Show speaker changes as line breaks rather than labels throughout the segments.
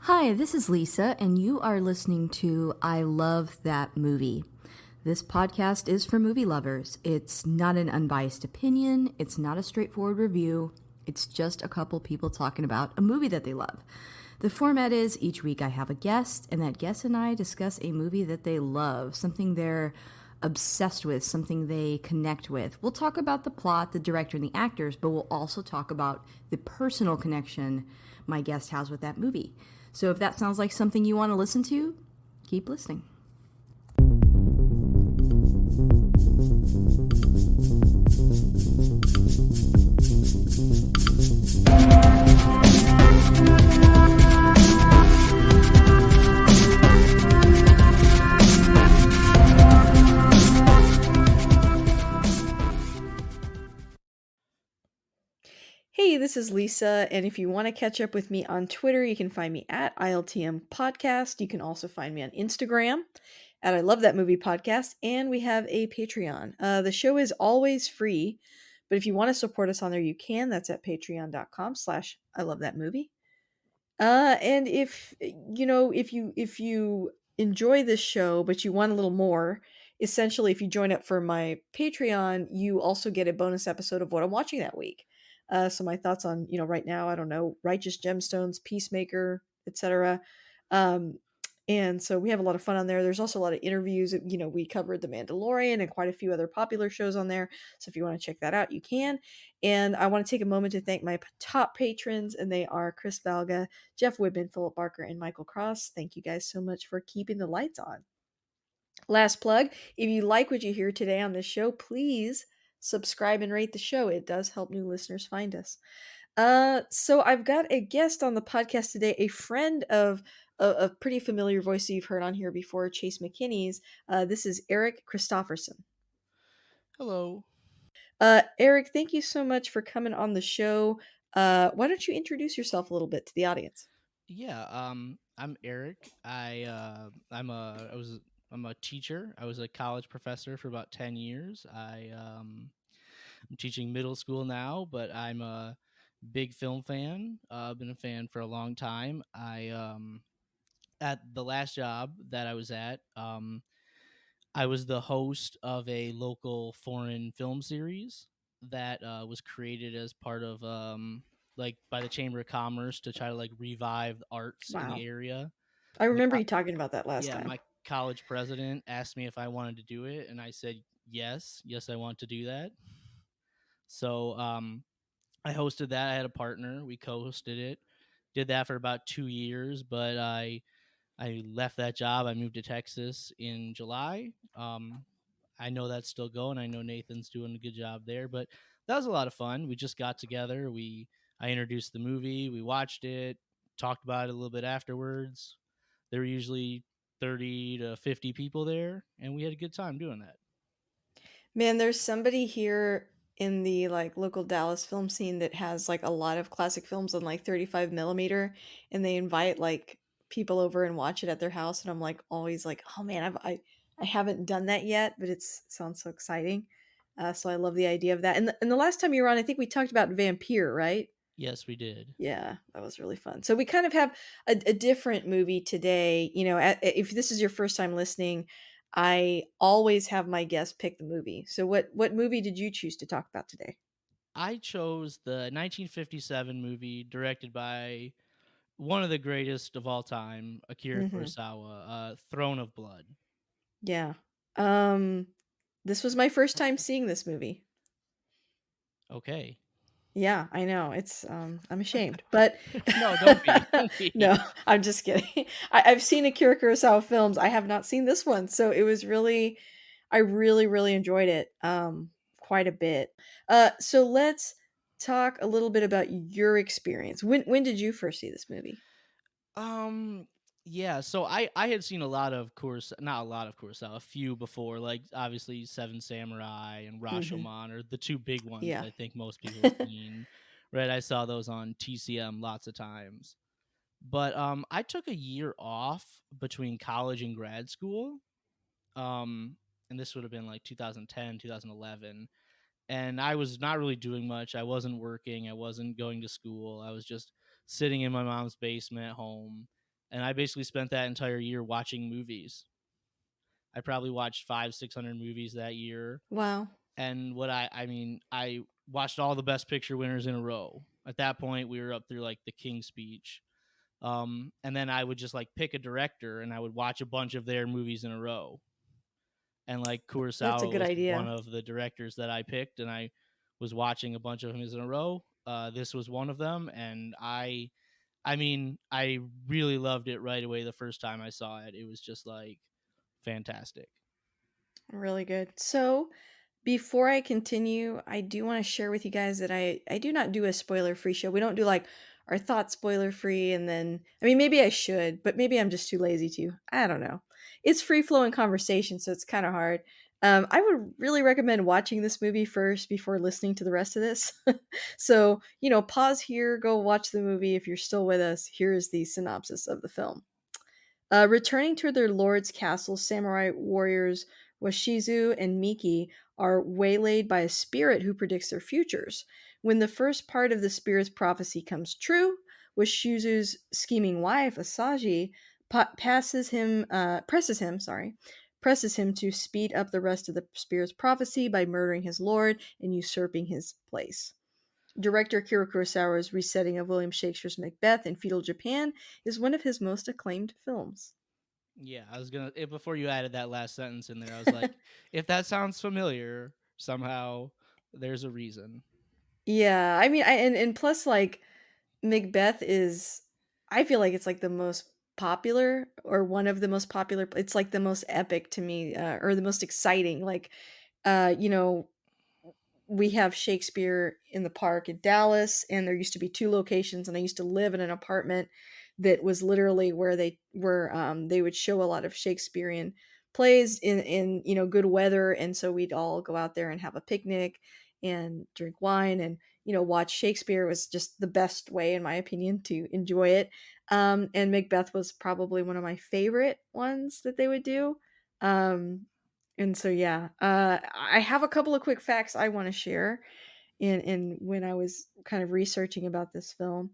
Hi, this is Lisa, and you are listening to I Love That Movie. This podcast is for movie lovers. It's not an unbiased opinion, it's not a straightforward review, it's just a couple people talking about a movie that they love. The format is each week I have a guest, and that guest and I discuss a movie that they love, something they're obsessed with, something they connect with. We'll talk about the plot, the director, and the actors, but we'll also talk about the personal connection my guest has with that movie. So if that sounds like something you want to listen to, keep listening. Hey, this is Lisa, and if you want to catch up with me on Twitter, you can find me at ILTM Podcast. You can also find me on Instagram at I Love That Movie Podcast, and we have a Patreon. The show is always free, but if you want to support us on there, you can. That's at patreon.com/I Love That Movie. And if you enjoy this show, but you want a little more, essentially, if you join up for my Patreon, you also get a bonus episode of what I'm watching that week. So my thoughts on, right now, I don't know, Righteous Gemstones, Peacemaker, etc. Um, and so we have a lot of fun on there. There's also a lot of interviews. We covered The Mandalorian and quite a few other popular shows on there. So if you want to check that out, you can. And I want to take a moment to thank my top patrons, and they are Chris Valga, Jeff Whitman, Philip Barker, and Michael Cross. Thank you guys so much for keeping the lights on. Last plug, if you like what you hear today on this show, please subscribe and rate the show. It does help new listeners find us. So I've got a guest on the podcast today, a friend of a pretty familiar voice you've heard on here before, Chase McKinney's. This is Eric Christopherson.
Hello.
Eric, thank you so much for coming on the show. Why don't you introduce yourself a little bit to the audience?
Yeah, I'm Eric. I'm a teacher. I was a college professor for about 10 years. I'm teaching middle school now, but I'm a big film fan. I've been a fan for a long time. I At the last job that I was at, I was the host of a local foreign film series that was created as part of like by the Chamber of Commerce to try to like revive the arts in
Wow.
the area.
I
My
remember
co-
you talking about that last
yeah,
time.
my college president asked me if I wanted to do it, and I said yes, I want to do that. So I hosted that. I had a partner. We co-hosted it. Did that for about 2 years, but I left that job. I moved to Texas in July. I know that's still going. I know Nathan's doing a good job there, but that was a lot of fun. We just got together. I introduced the movie. We watched it, talked about it a little bit afterwards. There were usually 30 to 50 people there, and we had a good time doing that.
Man, there's somebody here in the local Dallas film scene that has a lot of classic films on 35 millimeter, and they invite people over and watch it at their house, and I'm always oh man, I haven't done that yet, but it's sounds so exciting. So I love the idea of that. And the last time you were on, I think we talked about Vampire, right?
Yes, we did.
Yeah, that was really fun. So we kind of have a different movie today. If this is your first time listening, I always have my guests pick the movie. So what movie did you choose to talk about today?
I chose the 1957 movie directed by one of the greatest of all time, Akira
Hmm.
Kurosawa, Throne of Blood.
Yeah. Um, this was my first time seeing this movie.
Okay.
Yeah, I know. I'm ashamed, but
No, don't be. Don't be.
no, I'm just kidding. I've seen Akira Kurosawa films. I have not seen this one, so it was really, I really, really enjoyed it, quite a bit. So let's talk a little bit about your experience. When did you first see this movie?
Um, yeah, so I had seen a lot of not a lot of Kurosawa, a few before, like obviously Seven Samurai and
Hmm.
Rashomon are the two big ones
Yeah.
that I think most people have seen. Right, I saw those on TCM lots of times. But I took a year off between college and grad school. Um, and this would have been like 2010, 2011. And I was not really doing much. I wasn't working. I wasn't going to school. I was just sitting in my mom's basement at home. and I basically spent that entire year watching movies. I probably watched 500-600 movies that year.
Wow.
And what I mean, I watched all the best picture winners in a row. At that point, we were up through like the King's Speech. And then I would just like pick a director and I would watch a bunch of their movies in a row. And like
That's a
Kurosawa
good
was one
idea.
of the directors that I picked, and I was watching a bunch of his in a row. This was one of them, and I mean, I really loved it right away the first time I saw it. It was just like fantastic.
Really good. So, before I continue, I do want to share with you guys that I do not do a spoiler-free show. We don't do like our thoughts spoiler-free and then I mean maybe I should, but maybe I'm just too lazy to. I don't know. It's free-flowing conversation, so it's kind of hard. I would really recommend watching this movie first before listening to the rest of this. So, pause here, go watch the movie. If you're still with us, here is the synopsis of the film. Returning to their lord's castle, samurai warriors Washizu and Miki are waylaid by a spirit who predicts their futures. When the first part of the spirit's prophecy comes true, Washizu's scheming wife, Asaji, presses him to speed up the rest of the spirit's prophecy by murdering his lord and usurping his place. Director Akira Kurosawa's resetting of William Shakespeare's Macbeth in feudal Japan is one of his most acclaimed films.
Yeah, I was gonna before you added that last sentence in there, I was like, if that sounds familiar somehow, there's a reason.
Yeah, I mean, and plus, like Macbeth is, I feel like it's like the most popular or one of the most popular. It's like the most epic to me, or the most exciting. Like, uh, you know, we have Shakespeare in the park in Dallas, and there used to be two locations, and I used to live in an apartment that was literally where they would show a lot of Shakespearean plays in good weather, and so we'd all go out there and have a picnic and drink wine and watch Shakespeare. It was just the best way, in my opinion, to enjoy it. And Macbeth was probably one of my favorite ones that they would do. And so yeah, I have a couple of quick facts I want to share. In when I was kind of researching about this film,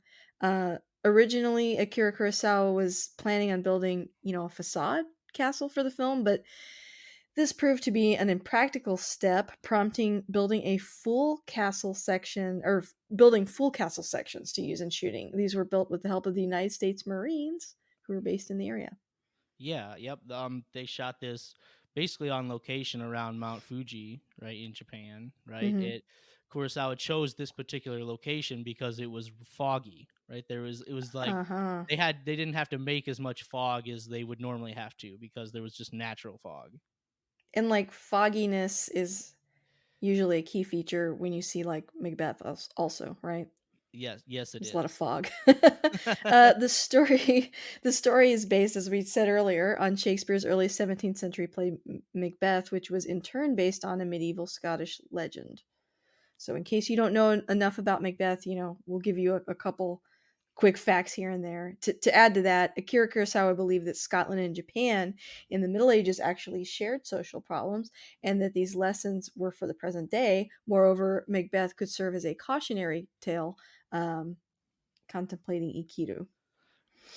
originally Akira Kurosawa was planning on building, a facade castle for the film, but this proved to be an impractical step, prompting building full castle sections to use in shooting. These were built with the help of the United States Marines, who were based in the area.
Yeah, yep. They shot this basically on location around Mount Fuji, right in Japan, right?
Hmm.
It Kurosawa chose this particular location because it was foggy, right? It was like
Uh huh.
they didn't have to make as much fog as they would normally have to because there was just natural fog.
And like fogginess is usually a key feature when you see like Macbeth also, right?
Yes, yes, it
There's a lot of
is.
fog. The story the story is based, as we said earlier, on Shakespeare's early 17th century play Macbeth, which was in turn based on a medieval Scottish legend. So, in case you don't know enough about Macbeth, we'll give you a couple quick facts here and there. To add to that, Akira Kurosawa believed that Scotland and Japan in the Middle Ages actually shared social problems and that these lessons were for the present day. Moreover, Macbeth could serve as a cautionary tale, um, contemplating Ikiru.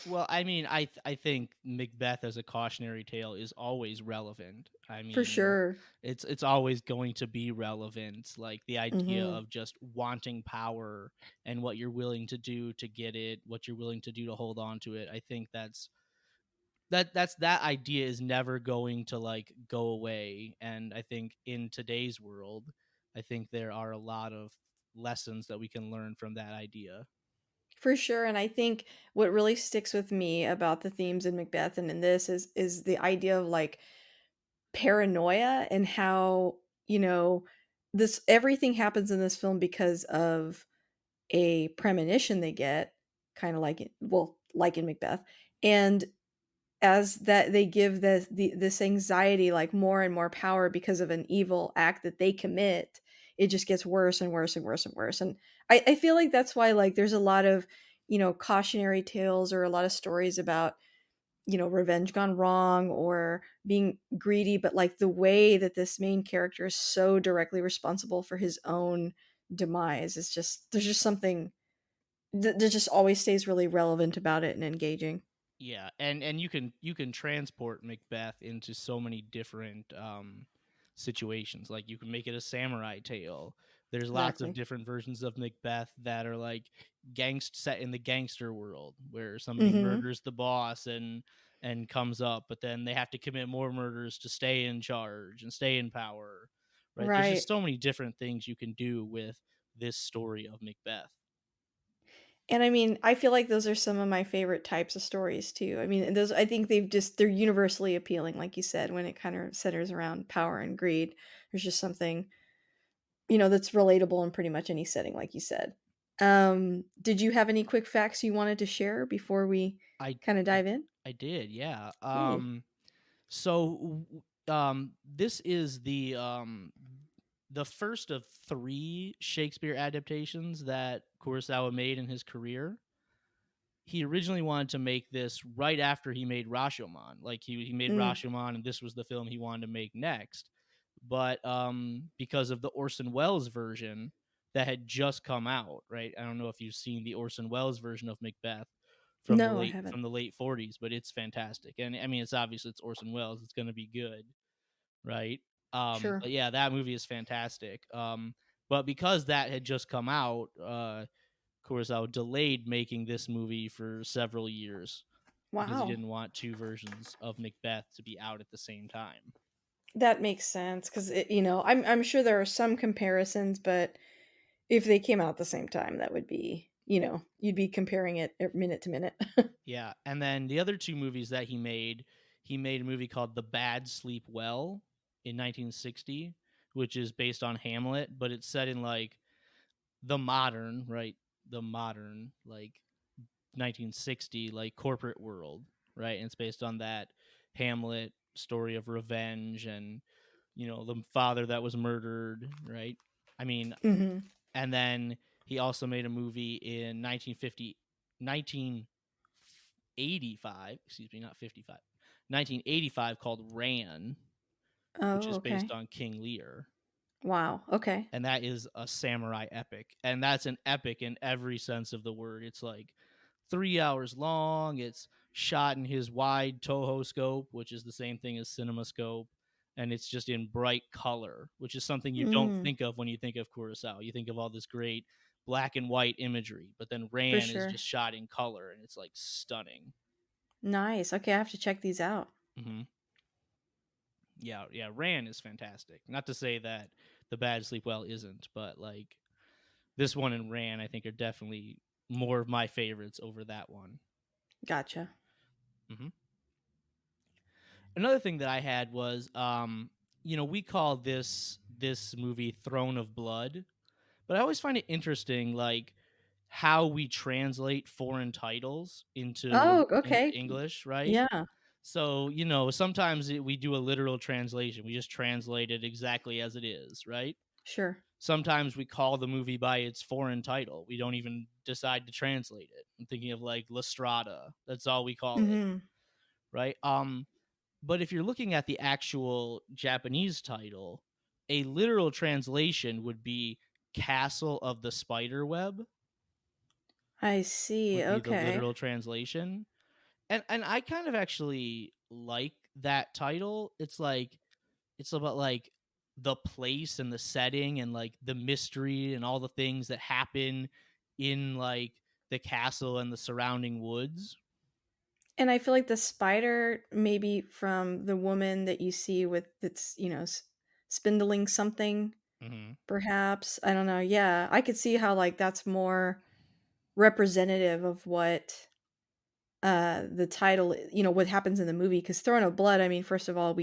Well, I mean, I think Macbeth as a cautionary tale is always relevant. I
For
mean,
sure.
it's always going to be relevant. Like the idea
Hmm.
of just wanting power and what you're willing to do to get it, what you're willing to do to hold on to it. I think that idea is never going to like go away. And I think in today's world, I think there are a lot of lessons that we can learn from that idea.
For sure. And I think what really sticks with me about the themes in Macbeth and in this is the idea of like paranoia and how, you know, this everything happens in this film because of a premonition they get, kind of like like in Macbeth. And as that they give this anxiety like more and more power because of an evil act that they commit, it just gets worse and worse and worse and worse. And I feel like that's why like there's a lot of, cautionary tales or a lot of stories about, revenge gone wrong or being greedy, but like the way that this main character is so directly responsible for his own demise is just there's just something that just always stays really relevant about it and engaging.
Yeah, and you can transport Macbeth into so many different situations. Like you can make it a samurai tale. There's lots of
Exactly.
different versions of Macbeth that are like set in the gangster world where somebody
Mhm.
murders the boss and comes up, but then they have to commit more murders to stay in charge and stay in power. Right? There's just
Right.
so many different things you can do with this story of Macbeth.
And I mean, I feel like those are some of my favorite types of stories too. I mean, and those I think they're universally appealing, like you said, when it kind of centers around power and greed. There's just something, that's relatable in pretty much any setting, like you said. Did you have any quick facts you wanted to share before we
I
kind of
I,
dive in?
I did, yeah.
Ooh.
So this is the first of three Shakespeare adaptations that Kurosawa made in his career. He originally wanted to make this right after he made Rashomon. Like he made
Mm.
Rashomon, and this was the film he wanted to make next. But because of the Orson Welles version that had just come out, right? I don't know if you've seen the Orson Welles version of Macbeth
No, I haven't.
from the late 40s, but it's fantastic. And I mean, it's Orson Welles. It's going to be good, right?
Sure.
But yeah, that movie is fantastic. But because that had just come out, Kurosawa delayed making this movie for several years because he
Wow.
didn't want two versions of Macbeth to be out at the same time.
That makes sense because I'm sure there are some comparisons, but if they came out at the same time, that would be, you'd be comparing it minute to minute.
Yeah, and then the other two movies that he made a movie called The Bad Sleep Well in 1960, which is based on Hamlet, but it's set in like the modern, right? The modern like 1960 like corporate world, right? And it's based on that Hamlet story of revenge and the father that was murdered, right? I mean,
Mhm.
and then he also made a movie in 1985, excuse me, not 55, 1985 called Ran, which
Oh,
is based
okay.
on King Lear.
Wow, okay.
And that is a samurai epic. And that's an epic in every sense of the word. It's like 3 hours long. It's shot in his wide Toho scope, which is the same thing as CinemaScope. And it's just in bright color, which is something you don't
Mm,
think of when you think of Kurosawa. You think of all this great black and white imagery, but then
for
Ran is
sure.
just shot in color and it's like stunning.
Nice. Okay, I have to check these out.
Hmm. Yeah, yeah, Ran is fantastic. Not to say that The Bad Sleep Well isn't, but like this one and Ran, I think, are definitely more of my favorites over that one.
Gotcha.
Hmm. Another thing that I had was, we call this movie Throne of Blood, but I always find it interesting, like how we translate foreign titles
Oh,
into
okay.
English, right?
Yeah,
So sometimes we do a literal translation. We just translate it exactly as it is, right?
sure.
Sometimes we call the movie by its foreign title. We don't even decide to translate it. I'm thinking of like La Strada. That's all we call it,
Mhm.
right? But if you're looking at the actual Japanese title, a literal translation would be Castle of the Spider Web,
I see,
would be the
okay.
literal translation. And I kind of actually like that title. It's about like the place and the setting and like the mystery and all the things that happen in like the castle and the surrounding woods.
And I feel like the spider maybe from the woman that you see with that's, spindling something,
Hmm.
perhaps. I don't know, yeah. I could see how, like, that's more representative of what the title, what happens in the movie. Because Throne of Blood, I mean, first of all,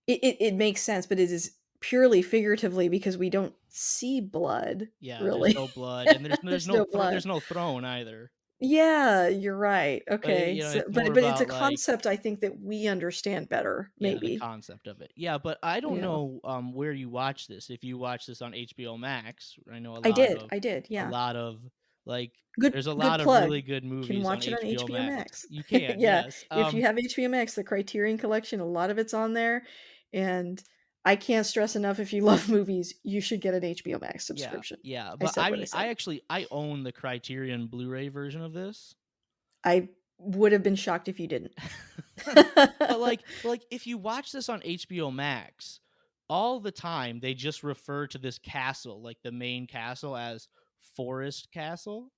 it makes sense, but it is purely figuratively because we don't see blood,
Yeah, there's
really.
no blood and
There's no blood.
there's no throne either.
Yeah, you're right.
But
Okay, so
it's more
but it's a
about like,
concept I think that we understand better,
yeah, the
maybe,
concept of it. Yeah, but I don't
you know?
know where you watch this. If you watch this on HBO Max, I know
I did,
a
yeah.
lot of like there's a
Good
lot of
plug.
really good
Can
movies on
watch it on
HBO
HBO
Max.
Max.
You can,
Yeah,
yes.
if you have HBO Max, the Criterion Collection, a lot of it's on there, and I can't stress enough, if you love movies, you should get an HBO Max
Yeah,
subscription.
yeah.
I
But
said
I
what I
mean,
said.
I own the Criterion Blu-ray version of this.
I would have been shocked if you didn't.
But if you watch this on HBO Max, all the time they just refer to this castle, like the main castle, as Forest Castle.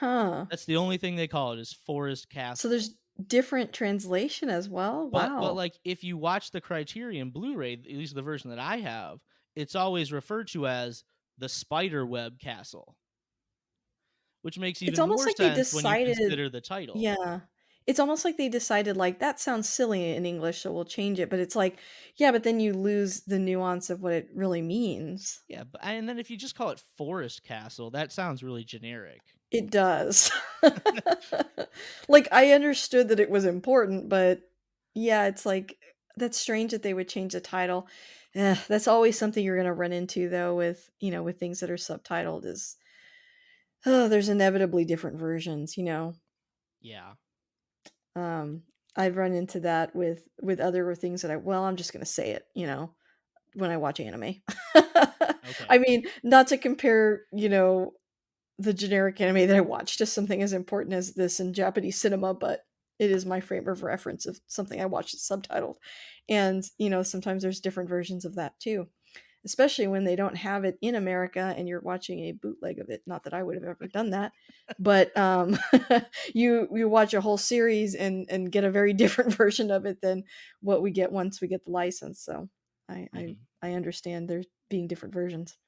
Huh.
That's the only thing they call it, is Forest
So
Castle.
there's different translation as well?
But
Wow.
like if you watch the Criterion Blu-ray, at least the version that I have, it's always referred to as the Spiderweb Castle, which makes
It's
even
almost
more
like they
sense when you
decided
consider the title.
yeah. It's almost like they decided, like, "That sounds silly in English, so we'll change it," but it's like, yeah, but then you lose the nuance of what it really means.
Yeah, but and then if you just call it Forest Castle, that sounds really generic.
It does. Like, I understood that it was important, but yeah, it's like, that's strange that they would change the title. That's always something you're gonna run into, though, with, with things that are subtitled is, oh, there's inevitably different versions, you know?
Yeah.
Um, I've run into that with other things that I'm just gonna say it, when I watch anime.
Okay.
I mean, not to compare, the generic anime that I watch to something as important as this in Japanese cinema, but it is my frame of reference of something I watched that's subtitled. And, sometimes there's different versions of that too, especially when they don't have it in America and you're watching a bootleg of it. Not that I would have ever done that, but you watch a whole series and get a very different version of it than what we get once we get the license. So I I,
Mhm.
I understand there's being different versions.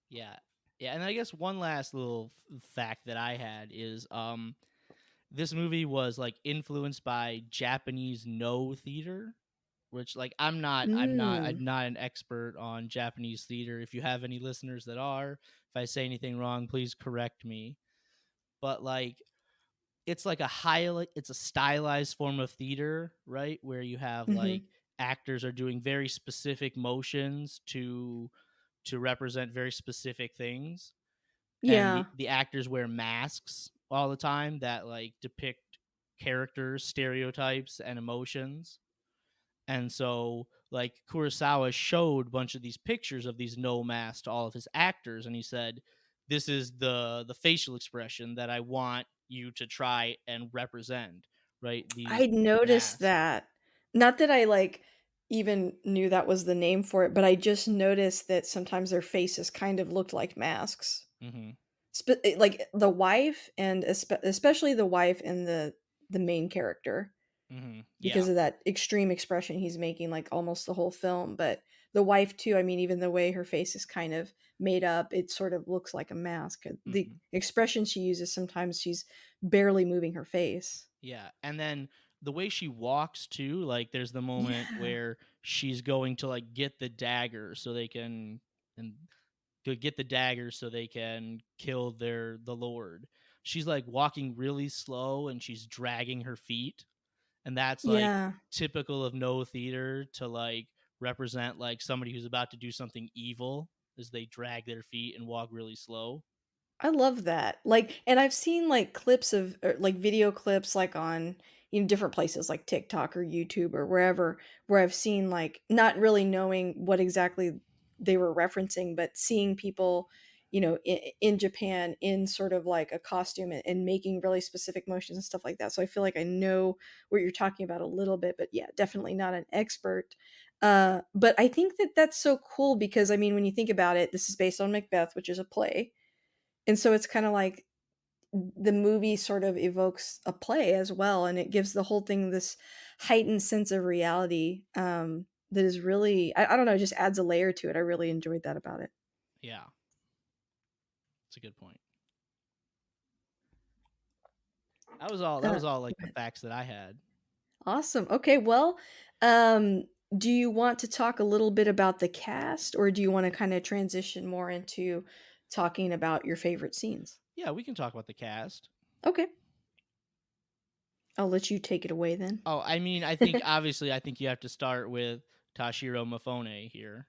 Yeah. Yeah, and I guess one last little fact that I had is this movie was like influenced by Japanese no theater, which like
Mm.
I'm not an expert on Japanese theater. If you have any listeners that are, if I say anything wrong, please correct me. But like it's like it's a stylized form of theater, right? Where you have like
Hmm.
actors are doing very specific motions to represent very specific things, and
Yeah.
the actors wear masks all the time that like depict characters, stereotypes, and emotions. And so like Kurosawa showed a bunch of these pictures of these no masks to all of his actors, and he said, "This is the facial expression that I want you to try and represent." Right? These
I'd noticed
masks.
that. Not that I, like, even knew that was the name for it, but I just noticed that sometimes their faces kind of looked like masks.
Hmm.
Like, the wife and especially the wife and the main character
Hmm.
because
Yeah.
of that extreme expression he's making, like, almost the whole film, but the wife too, I mean, even the way her face is kind of made up, it sort of looks like a mask. The
Hmm.
expression she uses, sometimes she's barely moving her face.
Yeah, and then the way she walks too, like there's the moment
Yeah.
where she's going to like get the dagger so they can and to get the dagger so they can kill the lord. She's like walking really slow and she's dragging her feet, and that's like
Yeah.
typical of no theater to like represent like somebody who's about to do something evil as they drag their feet and walk really slow.
I love that. Like, and I've seen like clips of like video clips like on different places like TikTok or YouTube or wherever where I've seen like not really knowing what exactly they were referencing, but seeing people, in Japan in sort of like a costume and making really specific motions and stuff like that. So I feel like I know what you're talking about a little bit, but yeah, definitely not an expert. But I think that that's so cool because I mean, when you think about it, this is based on Macbeth, which is a play, and so it's kinda like the movie sort of evokes a play as well, and it gives the whole thing this heightened sense of reality, that is really I don't know, just adds a layer to it. I really enjoyed that about it.
Yeah, it's a good point. That
Uh,
was all like
Go
the
ahead.
facts that I had.
Awesome. Okay, well, do you want to talk a little bit about the cast, or do you wanna kinda transition more into talking about your favorite scenes?
Yeah, we can talk about the cast.
Okay, I'll let you take it away then.
Oh, I mean, I think obviously I think you have to start with Tashiro Mifune here,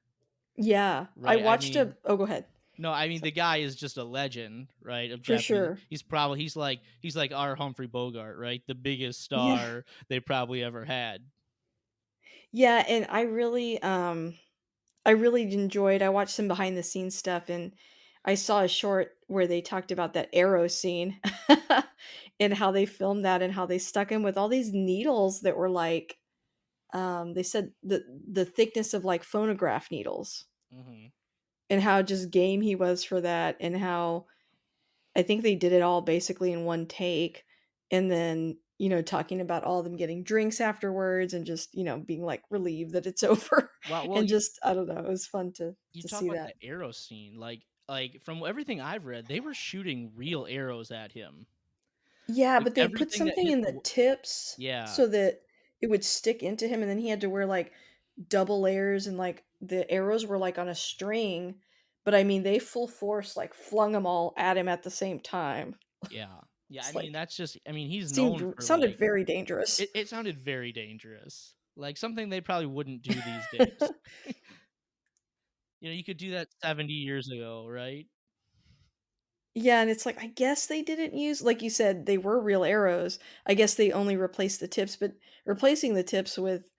Yeah, I
right? I
watched
mean,
a oh, go ahead.
no, I mean
So
the guy is just a legend, right? Of
for
Japanese.
sure.
He's like our Humphrey Bogart, right? The biggest
Yeah.
star they probably ever had.
Yeah, and I really enjoyed I watched some behind the scenes stuff, and I saw a short, where they talked about that arrow scene and how they filmed that and how they stuck him with all these needles that were like, they said the thickness of like phonograph needles,
Hmm.
and how just game he was for that, and how I think they did it all basically in one take, and then, talking about all of them getting drinks afterwards and just, being, like, relieved that it's over,
Well,
and just I don't know, it was fun to
you talk
see
about the
that.
arrow scene, like from everything I've read, they were shooting real arrows at him.
Yeah,
Like
but they put
everything that
something
hit
in
the
the tips
yeah,
so that it would stick into him, and then he had to wear, like, double layers, and, like, the arrows were, like, on a string, but, I mean, they full force, like, flung them all at him at the same time.
yeah, yeah. I
It's
mean,
like
that's just. I mean, he's
seemed
known for
sounded
like
very dangerous.
it sounded very dangerous, like something they probably wouldn't do these days. You could do that 70 years ago, right?
Yeah, and it's like, I guess they didn't use, like you said, they were real arrows. I guess they only replaced the tips, but replacing the tips with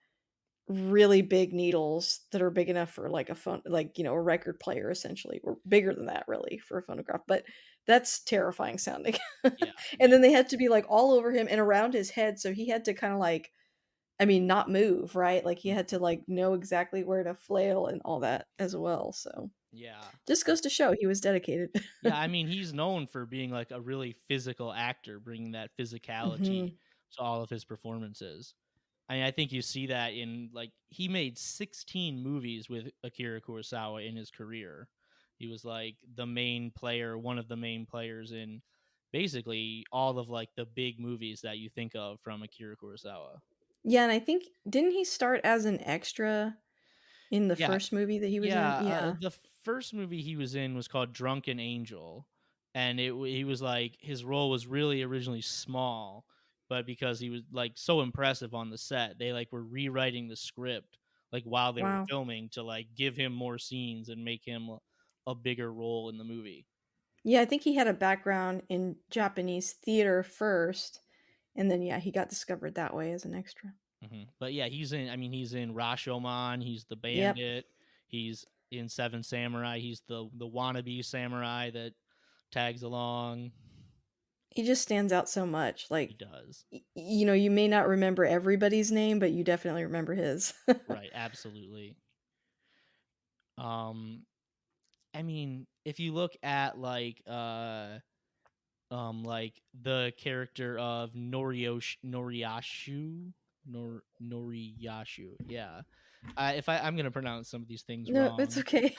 really big needles that are big enough for like a phone, like, a record player essentially, or bigger than that really for a phonograph. But that's terrifying sounding.
Yeah,
And
yeah.
then they had to be like all over him and around his head, so he had to kind of like, I mean, not move, right? Like he had
Mhm.
to like know exactly where to flail and all that as well. So
Yeah.
just goes to show he was dedicated.
Yeah, I mean, he's known for being like a really physical actor, bringing that physicality
Hmm.
to all of his performances. I mean, I think you see that in like he made 16 movies with Akira Kurosawa in his career. He was like the main player, one of the main players in basically all of like the big movies that you think of from Akira Kurosawa.
Yeah, and I think didn't he start as an extra in the
Yeah,
first movie that he was
yeah.
in? Yeah.
The first movie he was in was called Drunken Angel, and he was like his role was really originally small, but because he was like so impressive on the set, they like were rewriting the script like while they were
Wow.
filming to like give him more scenes and make him a bigger role in the movie.
Yeah, I think he had a background in Japanese theater first, and then, yeah, he got discovered that way as an extra.
But yeah, he's in. I mean, he's in Rashomon. He's the
Yep.
bandit. He's in Seven Samurai. He's the wannabe samurai that tags along.
He just stands out so much,
He
like,
does.
you may not remember everybody's name, but you definitely remember his.
Right, absolutely. Um, I mean, if you look at like the character of Noriyashu, yeah. If I'm gonna pronounce some of these things
No, it's
wrong.
okay.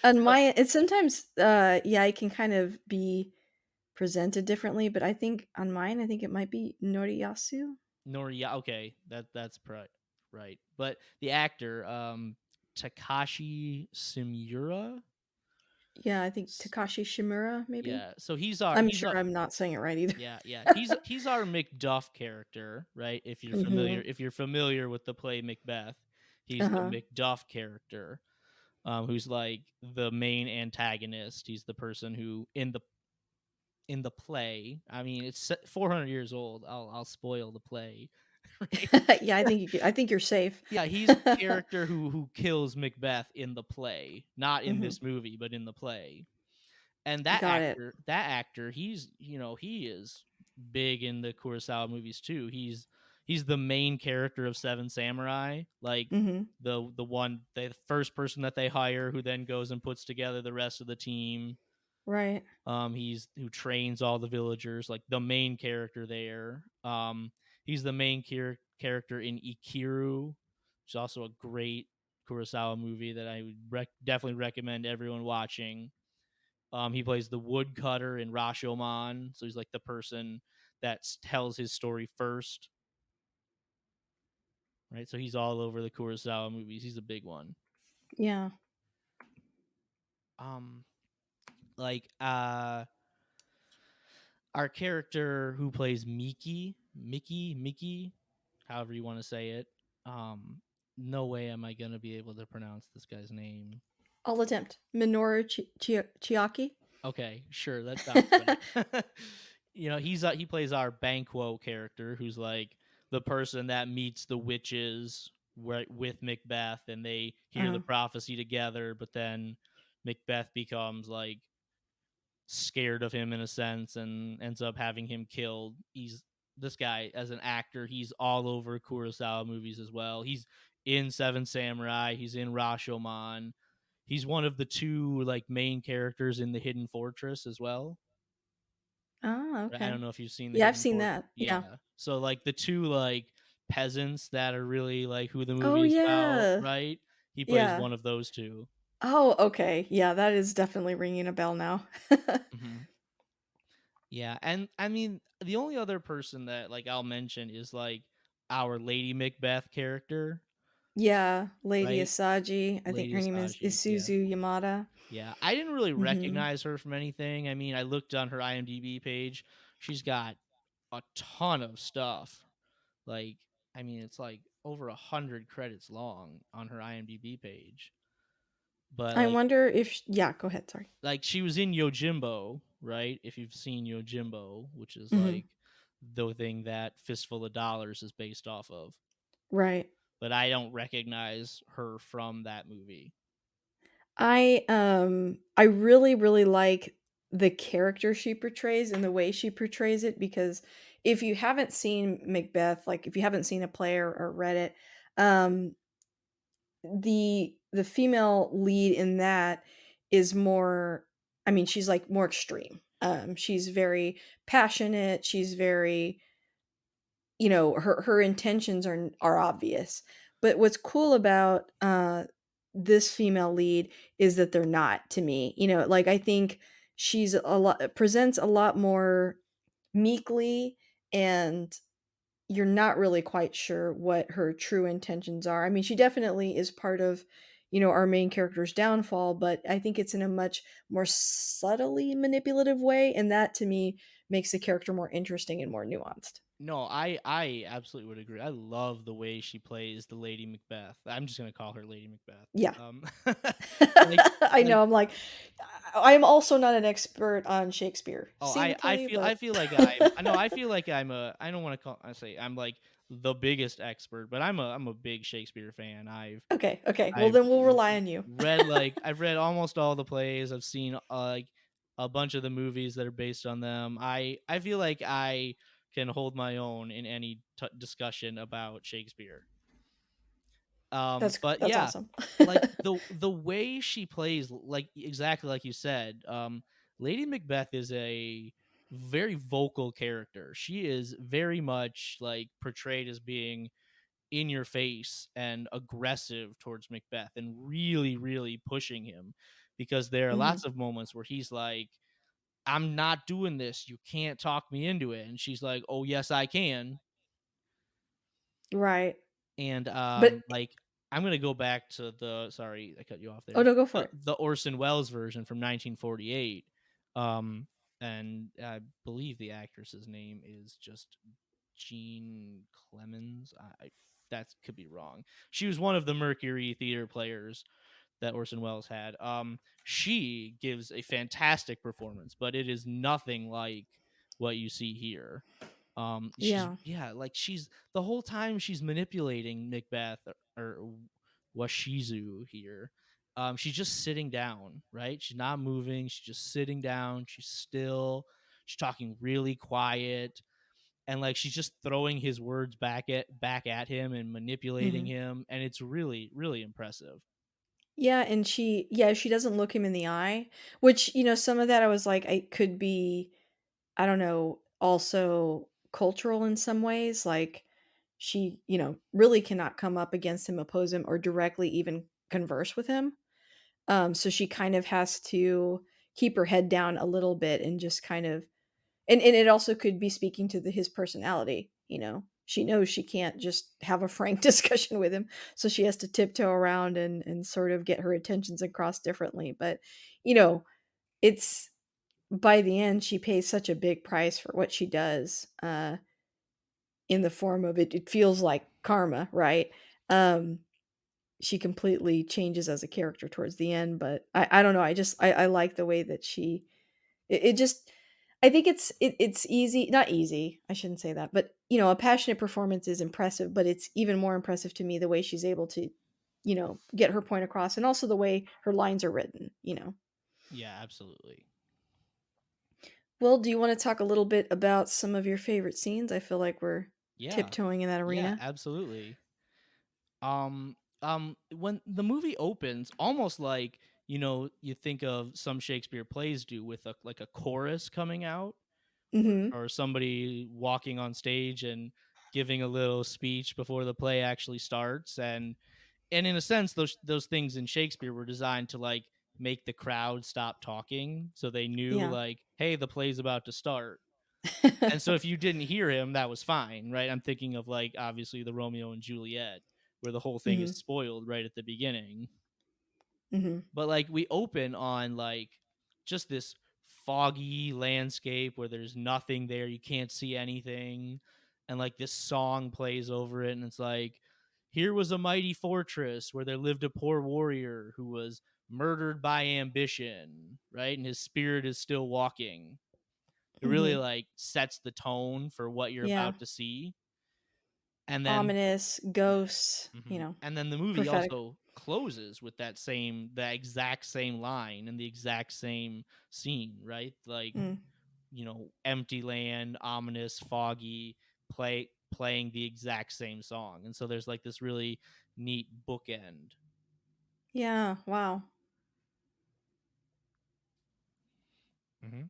On
So
my it's sometimes, yeah, it can kind of be presented differently, but I think on mine, I think it might be Noriyasu?
Noriya, okay, right. But the actor, Takashi Simura,
Yeah, I think Takashi Shimura, maybe?
yeah. So he's our
I'm
he's
sure
our
I'm not saying it right either.
Yeah, yeah. He's our Macduff character, right?
Mhm.
If you're familiar with the play Macbeth, he's the
Uh-huh.
Macduff character, who's like the main antagonist. He's the person who in the play. I mean, it's 400 years old. I'll spoil the play, right?
Yeah, I think you're safe.
Yeah, he's the character who kills Macbeth in the play, not in
Mhm.
this movie, but in the play. And
Got it.
that actor, he is big in the Kurosawa movies too. He's the main character of Seven Samurai, like
Mhm.
the first person that they hire who then goes and puts together the rest of the team.
Right.
He's who trains all the villagers, like the main character there. He's the main character in Ikiru, which is also a great Kurosawa movie that I would definitely recommend everyone watching. He plays the woodcutter in Rashomon, so he's like the person that tells his story first, right? So he's all over the Kurosawa movies. He's a big one.
Yeah.
Um, like our character who plays Mickey, however you want to say it. Um, no way am I gonna be able to pronounce this guy's name.
I'll attempt. Minoru Chiaki?
Okay, sure, that sounds right. He plays our Banquo character, who's like the person that meets the witches with Macbeth, and they hear the
Uh-huh.
prophecy together. But then Macbeth becomes like scared of him in a sense and ends up having him killed. He's this guy as an actor, he's all over Kurosawa movies as well. He's in Seven Samurai, he's in Rashomon. He's one of the two like main characters in The Hidden Fortress as well.
Oh,
I
okay.
don't know if you've seen The
Yeah, I've
Hidden
seen
Fortress.
that. Yeah.
Yeah. So like the two like peasants that are really like who the
Oh,
movie is about,
yeah.
right? He plays
Yeah.
one of those two.
Oh, okay. Yeah, that is definitely ringing a bell now.
Mhm. Yeah, and I mean, the only other person that like I'll mention is like our Lady Macbeth character,
Yeah, Lady
right?
Asagi. I think
Lady
her name is
Asagi. Yeah.
Isuzu Yamada.
Yeah. I didn't really
Mhm.
recognize her from anything. I mean, I looked on her IMDb page. She's got a ton of stuff. Like, I mean, it's like over 100 credits long on her IMDb page. But
I wonder if yeah, go ahead, sorry.
like she was in Yojimbo, right? If you've seen Yojimbo, which is
Mhm.
like the thing that Fistful of Dollars is based off of.
Right.
But I don't recognize her from that movie.
I really, really like the character she portrays and the way she portrays it because if you haven't seen Macbeth, like if you haven't seen a play or read it, um, the female lead in that is more, I mean, she's like more extreme. She's very passionate, she's very, you know, her intentions are obvious. But what's cool about this female lead is that they're not, to me. You know, like I think she's a lot presents a lot more meekly, and you're not really quite sure what her true intentions are. I mean, she definitely is part of, you know, our main character's downfall, but I think it's in a much more subtly manipulative way, and that to me makes the character more interesting and more nuanced.
No, I absolutely would agree. I love the way she plays the Lady Macbeth. I'm just gonna call her Lady Macbeth.
Yeah.
Like
I
like
know, I'm like I'm also not an expert on Shakespeare.
oh,
Seen the play,
I
but
feel like I know I feel like I'm a I don't want to call I say I'm like the biggest expert, but I'm a big Shakespeare fan.
okay, okay. Well,
I've
then we'll rely on you.
read like I've read almost all the plays. I've seen like a bunch of the movies that are based on them. I feel like I can hold my own in any discussion about Shakespeare. But
That's
yeah,
awesome.
like the way she plays, like exactly like you said, Lady Macbeth is a very vocal character. She is very much like portrayed as being in your face and aggressive towards Macbeth and really, really pushing him because there are
Mhm.
lots of moments where he's like, I'm not doing this. You can't talk me into it. And she's like, oh, yes, I can.
Right.
And
But
like, I'm going to go back to the, sorry, I cut you off
oh
there,
no, go for it.
the Orson Welles version from 1948. Um, and I believe the actress's name is just Jean Clemens. That could be wrong. She was one of the Mercury theater players that Orson Welles had. She gives a fantastic performance, but it is nothing like what you see here. She's
Yeah.
yeah, like she's the whole time she's manipulating Macbeth or Washizu here. She's just sitting down, right? She's not moving. She's just sitting down. She's still. She's talking really quiet and like she's just throwing his words back at him and manipulating
Mhm.
him and it's really really impressive.
Yeah, and she doesn't look him in the eye, which, you know, some of that I was like, I could be, I don't know, also cultural in some ways, like, she, you know, really cannot come up against him, oppose him, or directly even converse with him. So she kind of has to keep her head down a little bit and just kind of and it also could be speaking to his personality, you know. She knows she can't just have a frank discussion with him, so she has to tiptoe around and sort of get her attentions across differently. But, you know, it's by the end she pays such a big price for what she does, in the form of it feels like karma, right? Um, she completely changes as a character towards the end, but I don't know, I like the way that it just I think it's easy, not easy, I shouldn't say that, but, you know, a passionate performance is impressive, but it's even more impressive to me the way she's able to, you know, get her point across and also the way her lines are written, you know?
Yeah, absolutely.
Well, do you wanna talk a little bit about some of your favorite scenes? I feel like we're
Yeah.
tiptoeing in that
Yeah,
arena.
absolutely. When the movie opens, almost like, you think of some Shakespeare plays do with a chorus coming out,
Mhm.
or somebody walking on stage and giving a little speech before the play actually starts. And in a sense, those things in Shakespeare were designed to like make the crowd stop talking, so they knew
Yeah.
like, hey, the play's about to start. And so if you didn't hear him, that was fine, right? I'm thinking of like obviously the Romeo and Juliet, where the whole thing is
Mhm.
spoiled right at the beginning.
Mhm.
But like we open on like just this foggy landscape where there's nothing there, you can't see anything, and like this song plays over it, and it's like, here was a mighty fortress where there lived a poor warrior who was murdered by ambition, right? And his spirit is still walking. It really
Mhm.
like sets the tone for what you're
Yeah.
about to see. And then
Ominous, ghosts,
and then the movie
prophetic.
also closes with that exact same line and the exact same scene, right? Like,
Mm.
empty land, ominous, foggy, playing the exact same song. And so there's like this really neat bookend.
Yeah, wow.
Mhm.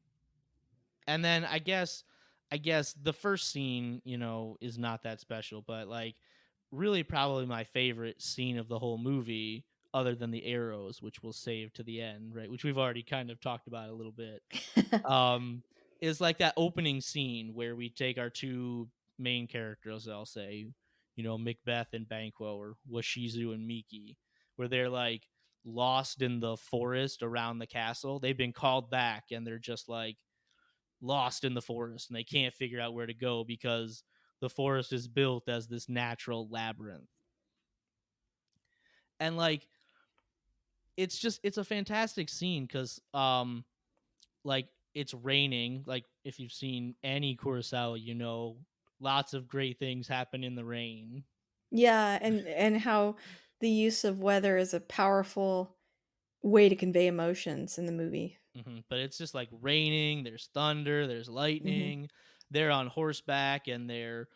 And then I guess the first scene, is not that special, but like really probably my favorite scene of the whole movie, other than the arrows, which we'll save to the end, right? Which we've already kind of talked about a little bit. Um, is like that opening scene where we take our two main characters, I'll say, Macbeth and Banquo, or Washizu and Miki, where they're like lost in the forest around the castle. They've been called back and they're just like lost in the forest and they can't figure out where to go because the forest is built as this natural labyrinth. And like it's a fantastic scene cuz like it's raining. Like if you've seen any Kurosawa, lots of great things happen in the rain.
Yeah, and how the use of weather is a powerful way to convey emotions in the movie.
But it's just like raining, there's thunder, there's
Mhm.
lightning. They're on horseback and they're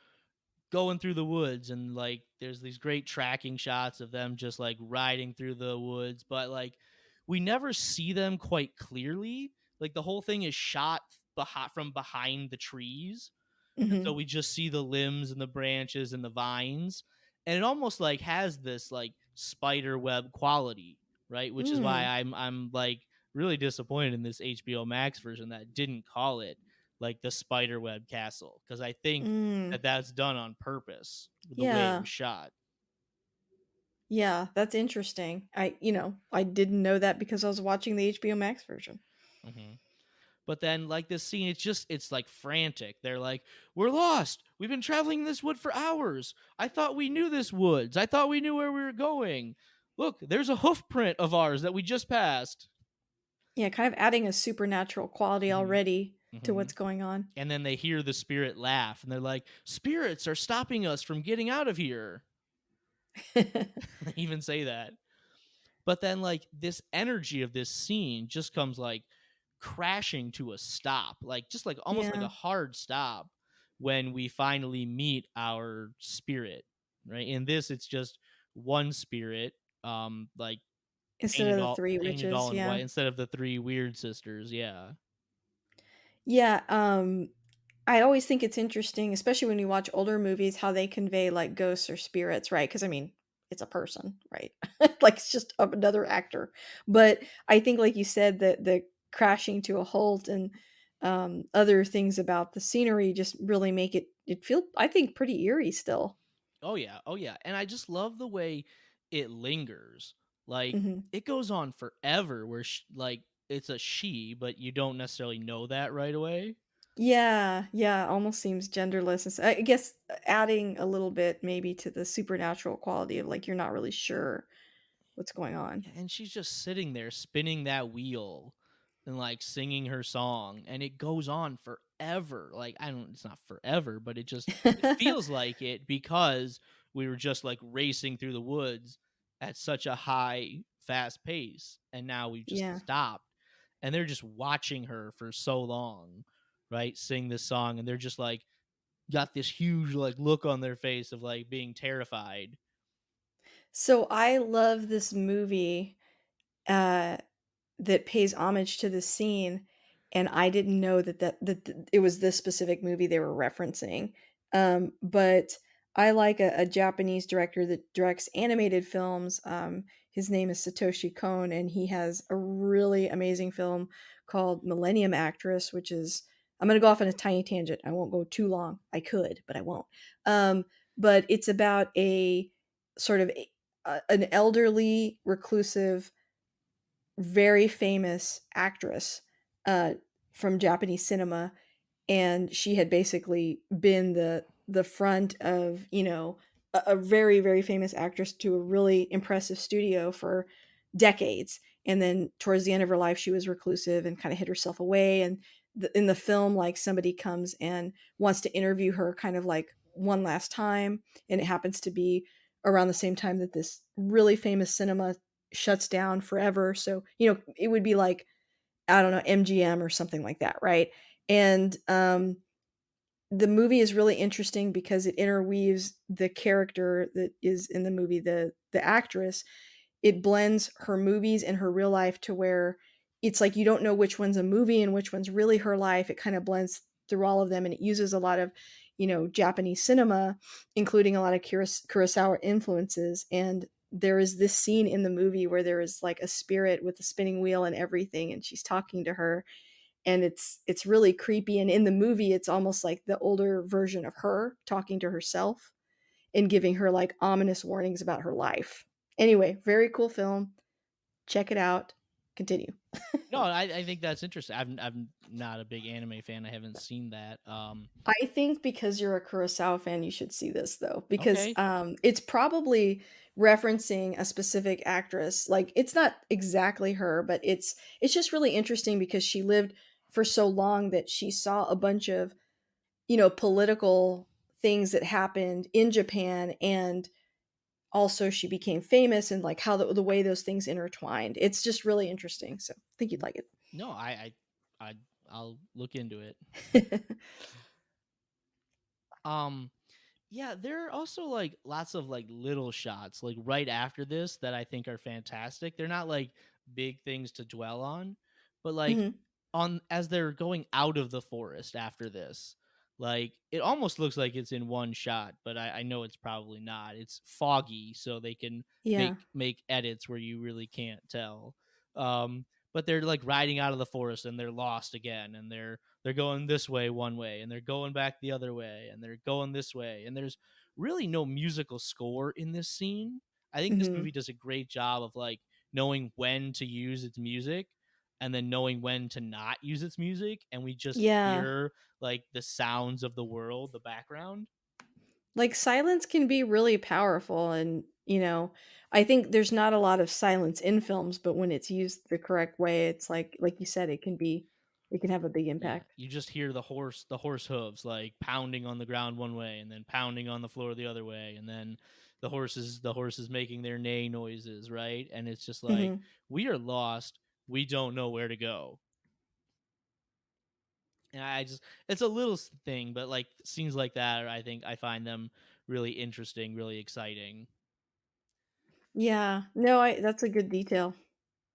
going through the woods, and like there's these great tracking shots of them just like riding through the woods, but like we never see them quite clearly. Like the whole thing is shot from behind the trees, and so
Mhm.
we just see the limbs and the branches and the vines, and it almost like has this like spider web quality, right? Which is why
Mm.
I'm like really disappointed in this HBO Max version that didn't call it like the spider web castle, because I think
Mm.
that that's done on purpose with the way it
Yeah.
was shot.
Yeah, that's interesting. I didn't know that because I was watching the HBO Max version.
hmm But then, like this scene, it's like frantic. They're like, "We're lost. We've been traveling in this wood for hours. I thought we knew this woods. I thought we knew where we were going. Look, there's a hoof print of ours that we just passed."
Yeah, kind of adding a supernatural quality
hmm
already to
hmm
what's going on.
And then they hear the spirit laugh, and they're like, "Spirits are stopping us from getting out of here." They even say that. But then like this energy of this scene just comes like crashing to a stop, like just like almost like
Yeah,
a hard stop when we finally meet our spirit, right? In this it's just one spirit, like
instead
painted
of the
all
3
painted all
witches,
in
yeah.
white instead of the three weird sisters. Yeah.
Yeah, I always think it's interesting, especially when you watch older movies, how they convey, like, ghosts or spirits, right? Because I mean, it's a person, right? Like, it's just another actor. But I think, like you said, the crashing to a halt and, other things about the scenery just really make it feel, I think, pretty eerie still.
Oh yeah. Oh yeah. And I just love the way it lingers. Like
Mhm.
it goes on forever where like it's a she, but you don't necessarily know that right away.
Yeah, yeah, almost seems genderless. I guess adding a little bit maybe to the supernatural quality of, like, you're not really sure what's going on.
Yeah, and she's just sitting there spinning that wheel and like singing her song, and it goes on forever. Like I don't it's not forever, but it feels like it because we were just like racing through the woods at such a high fast pace, and now we've just
Yeah.
stopped and they're just watching her for so long. right, sing this song, and they're just like got this huge like look on their face of like being terrified.
So I love this movie, uh, that pays homage to this scene, and I didn't know that it was this specific movie they were referencing. But I like a Japanese director that directs animated films. His name is Satoshi Kon, and he has a really amazing film called Millennium Actress, which is I'm gonna go off on a tiny tangent. I won't go too long. I could, but I won't. Um, but it's about a sort of an elderly, reclusive, very famous actress, uh, from Japanese cinema, and she had basically been the front of, a very, very famous actress to a really impressive studio for decades, and then towards the end of her life, she was reclusive and kinda hid herself away, and in the film, like, somebody comes and wants to interview her kind of, like, one last time, and it happens to be around the same time that this really famous cinema shuts down forever, so, it would be like, I don't know, MGM or something like that, right? And, the movie is really interesting because it interweaves the character that is in the movie, the actress. It blends her movies and her real life to where it's like you don't know which one's a movie and which one's really her life. It kind of blends through all of them, and it uses a lot of, Japanese cinema, including a lot of Kurosawa influences. And there is this scene in the movie where there is like a spirit with a spinning wheel and everything, and she's talking to her, and it's really creepy, and in the movie it's almost like the older version of her talking to herself and giving her like ominous warnings about her life. Anyway, very cool film. Check it out. Continue.
No, I think that's interesting. I'm not a big anime fan. I haven't seen that.
I think because you're a Kurosawa fan, you should see this though, because
Okay.
it's probably referencing a specific actress. Like it's not exactly her, but it's just really interesting because she lived for so long that she saw a bunch of, political things that happened in Japan, and also she became famous, and like how the way those things intertwined. It's just really interesting. So I think you'd like
No, I I'll look into it.
it.
Um Yeah, there are also like lots of like little shots like right after this that I think are fantastic. They're not like big things to dwell on, but like
Mhm.
on as they're going out of the forest after this, like it almost looks like it's in one shot, but I know it's probably not. It's foggy, so they can
Yeah.
make edits where you really can't tell. But they're like riding out of the forest and they're lost again, and they're going this way one way, and they're going back the other way, and they're going this way, and there's really no musical score in this scene. I think this movie
Mhm.
does a great job of like knowing when to use its music and then knowing when to not use its music, and we just
Yeah.
hear like the sounds of the world, the background.
Like, silence can be really powerful, and, I think there's not a lot of silence in films, but when it's used the correct way, it's like you said, it can have a big
Yeah,
impact.
you just hear the horse hooves like pounding on the ground one way and then pounding on the floor the other way, and then the horses making their neigh noises, right? And it's just like
Mhm.
we are lost, we don't know where to go. And I just it's a little thing, but like scenes like that, I think I find them really interesting, really exciting.
Yeah. No, I that's a good detail.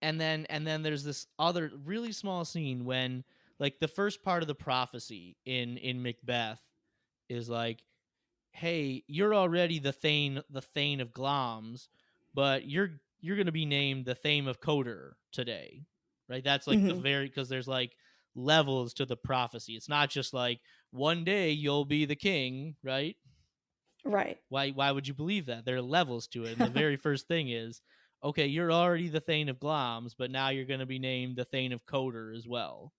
And then there's this other really small scene when like the first part of the prophecy in Macbeth is like, hey, you're already the Thane of Glamis, but you're gonna be named the Thane of Coder today. Right? That's like the
Mhm.
very because there's like levels to the prophecy. It's not just like one day you'll be the king, right?
Right.
Why would you believe that? There are levels to it. And the very first thing is, okay, you're already the Thane of Glamis, but now you're gonna be named the Thane of Coder as well.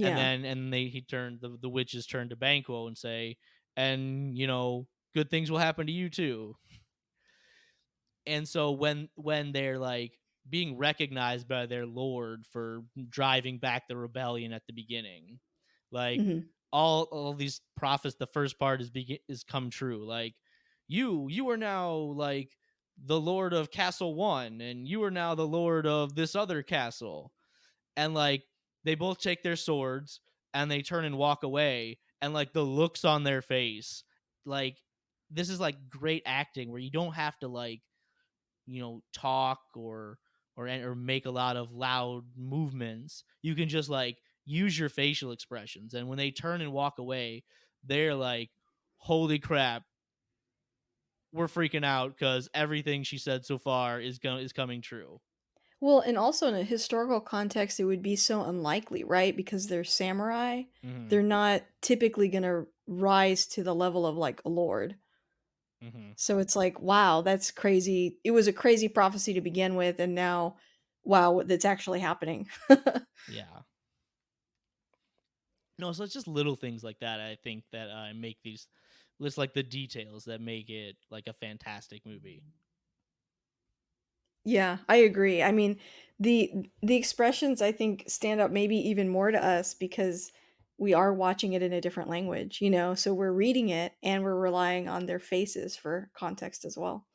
And
Yeah.
then and they he turned the witches turn to Banquo and say, and good things will happen to you too. And so when they're like being recognized by their lord for driving back the rebellion at the beginning, like
Mhm.
all these prophets, the first part is come true. Like you are now like the lord of Castle One, and you are now the lord of this other castle, and like they both take their swords and they turn and walk away, and like the looks on their face, like this is like great acting where you don't have to like, talk or make a lot of loud movements. You can just like use your facial expressions, and when they turn and walk away, they're like, holy crap, we're freaking out because everything she said so far is coming true.
Well, and also in a historical context, it would be so unlikely, right? Because they're samurai.
Hmm.
They're not typically gonna rise to the level of, like, a lord.
Hmm.
So it's like, wow, that's crazy. It was a crazy prophecy to begin with, and now, wow, that's actually happening.
Yeah. No, so it's just little things like that, I think, that make these, it's like the details that make it like a fantastic movie.
Yeah, I agree. I mean, the expressions I think stand out maybe even more to us because we are watching it in a different language, you know? So we're reading it and we're relying on their faces for context as well.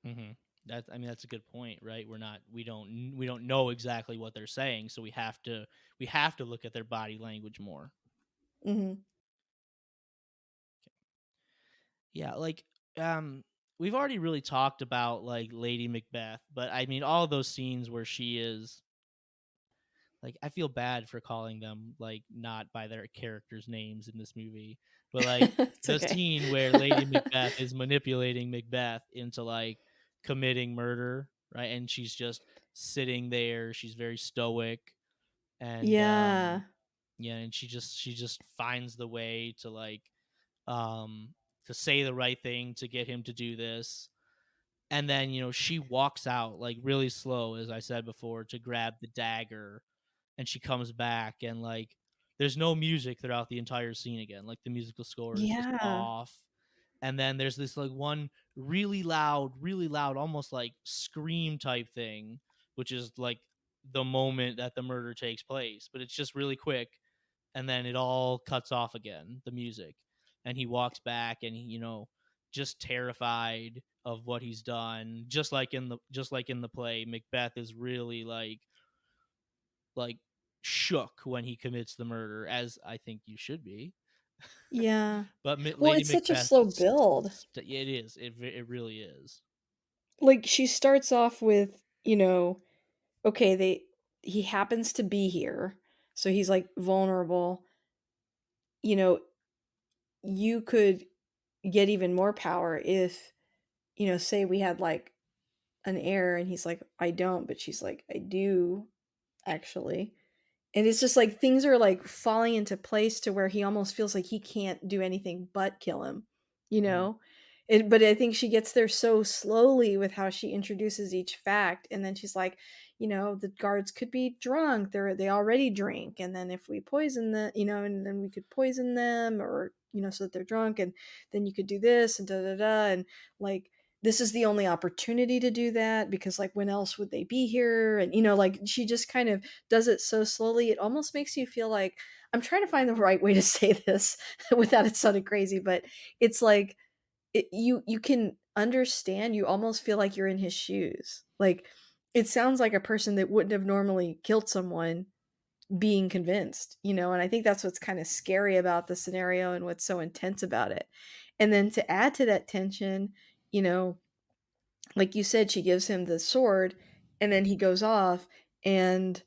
Hmm. I mean, that's a good point, right? We don't know exactly what they're saying, so we have to look at their body language more.
Mhm.
Yeah, like, um we've already really talked about like Lady Macbeth, but I mean all those scenes where she is like, I feel bad for calling them like not by their characters' names in this movie, but like
It's
the
okay.
scene where Lady Macbeth is manipulating Macbeth into like committing murder, right? And she's just sitting there, she's very stoic, and
Yeah.
yeah, and she just finds the way to like um to say the right thing to get him to do this. And then, she walks out like really slow, as I said before, to grab the dagger, and she comes back, and like there's no music throughout the entire scene again. Like the musical score is just
Yeah.
off. And then there's this like one really loud, almost like scream type thing, which is like the moment that the murder takes place, but it's just really quick, and then it all cuts off again, the music. And he walks back, and he, just terrified of what he's done, just like in the play. Macbeth is really like shook when he commits the murder, as I think you should be.
Yeah.
But
Well,
Lady
it's such a
Macbeth
slow
is
build.
it is it really is.
Like, she starts off with, okay, he happens to be here, so he's, like, vulnerable. You know, you could get even more power if, say we had, like, an heir and he's like, "I don't," but she's like, "I do, actually." And it's just like things are like falling into place to where he almost feels like he can't do anything but kill him, you
Mhm.
know? But I think she gets there so slowly with how she introduces each fact, and then she's like, the guards could be drunk. They already drink, and then if we poison the, and then we could poison them, or so that they're drunk, and then you could do this and da da da, and like this is the only opportunity to do that because like when else would they be here? And like she just kind of does it so slowly, it almost makes you feel like I'm trying to find the right way to say this without it sounding crazy, but it's like you can understand, you almost feel like you're in his shoes. Like it sounds like a person that wouldn't have normally killed someone being convinced, and I think that's what's kind of scary about the scenario and what's so intense about it. And then to add to that tension, you know, like you said, she gives him the sword and then he goes off and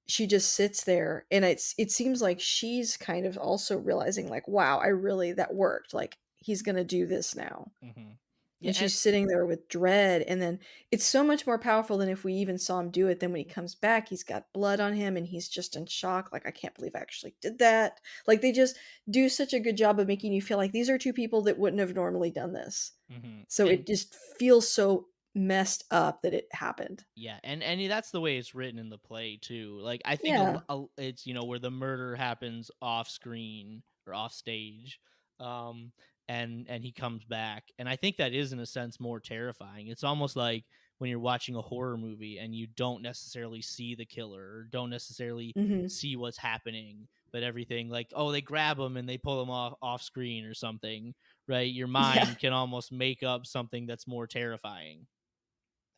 she just sits there and it seems like she's kind of also realizing like, wow, I really that worked. Like he's going to do this now.
Mhm. Yeah,
And
and
she's sitting there with dread, and then it's so much more powerful than if we even saw him do it. Then when he comes back, he's got blood on him and he's just in shock, like, "I can't believe I actually did that." Like, they just do such a good job of making you feel like these are 2 people that wouldn't have normally done this.
mhm.
So
And
it just feels so messed up that it happened.
yeah, and that's the way it's written in the play too. Like I think
Yeah.
it's where the murder happens off screen or off stage, um, and he comes back, and I think that is in a sense more terrifying. It's almost like when you're watching a horror movie and you don't necessarily see the killer or don't necessarily
Mhm.
see what's happening, but everything like, oh, they grab him and they pull him off screen or something, right? Your
Yeah.
mind can almost make up something that's more terrifying,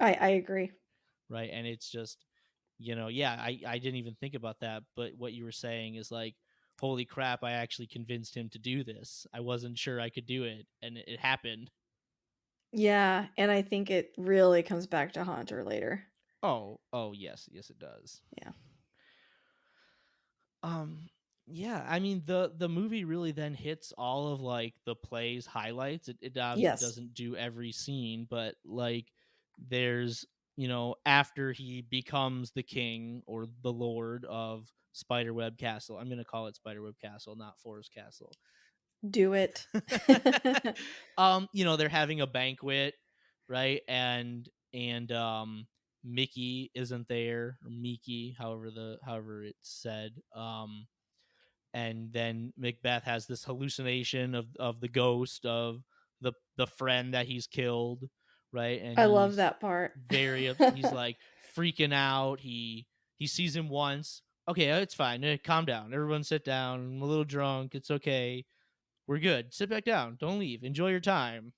I agree.
right? And it's just, yeah, I didn't even think about that, but what you were saying is like holy crap, I actually convinced him to do this. I wasn't sure I could do it, and it happened.
Yeah, and I think it really comes back to haunt her later.
Oh, yes, yes, it does.
Yeah.
Um, yeah, I mean the movie really then hits all of like the play's highlights. It obviously
Yes.
doesn't do every scene, but like there's after he becomes the king or the lord of Spiderweb Castle. I'm gonna call it Spiderweb Castle, not Forest Castle.
Do it.
They're having a banquet, right? And Mickey isn't there, or Miki, however it's said. And then Macbeth has this hallucination of the ghost of the friend that he's killed, right? And
I love
he's
that part.
he's like freaking out. He sees him once. Okay, it's fine. Calm down. Everyone sit down. I'm a little drunk. It's okay. We're good. Sit back down. Don't leave. Enjoy your time.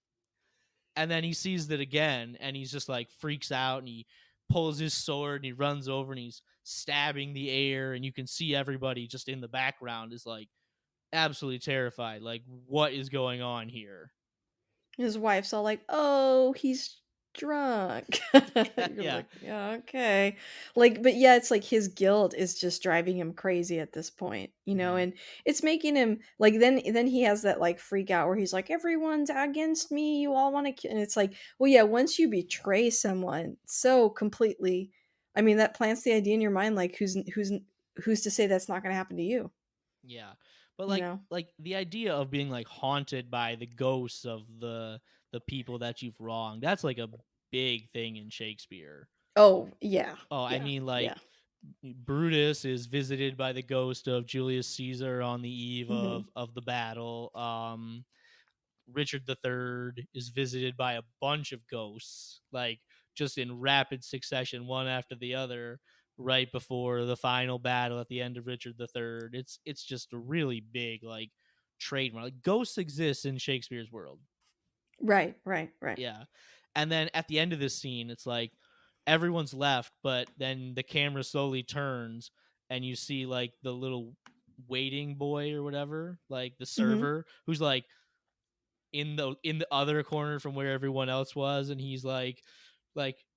And then he sees that again, and he's just like freaks out, and he pulls his sword and he runs over and he's stabbing the air, and you can see everybody just in the background is like absolutely terrified. Like, what is going on here?
His wife's all like, "Oh, he's drunk." You're
Yeah.
like, "Yeah, okay." Like, but yeah, it's like his guilt is just driving him crazy at this point,
Hmm.
and it's making him like then he has that like freak out where he's like, "Everyone's against me. You all want to kill." And it's like, well, yeah, once you betray someone so completely, I mean, that plants the idea in your mind like who's to say that's not going to happen to you,
Yeah. But
you
like
know?
like the idea of being like haunted by the ghosts of the people that you've wronged, that's like a big thing in Shakespeare.
Oh, yeah.
Oh, I
Yeah.
mean, like
Yeah.
Brutus is visited by the ghost of Julius Caesar on the eve
Mhm.
of the battle. Richard III is visited by a bunch of ghosts, like just in rapid succession, one after the other, right before the final battle at the end of Richard III. It's just a really big like trademark. Like, ghosts exist in Shakespeare's world.
Right, right, right.
Yeah. And then at the end of this scene, it's like everyone's left, but then the camera slowly turns and you see like the little waiting boy or whatever, like the
Mhm.
server who's like in the other corner from where everyone else was, and he's like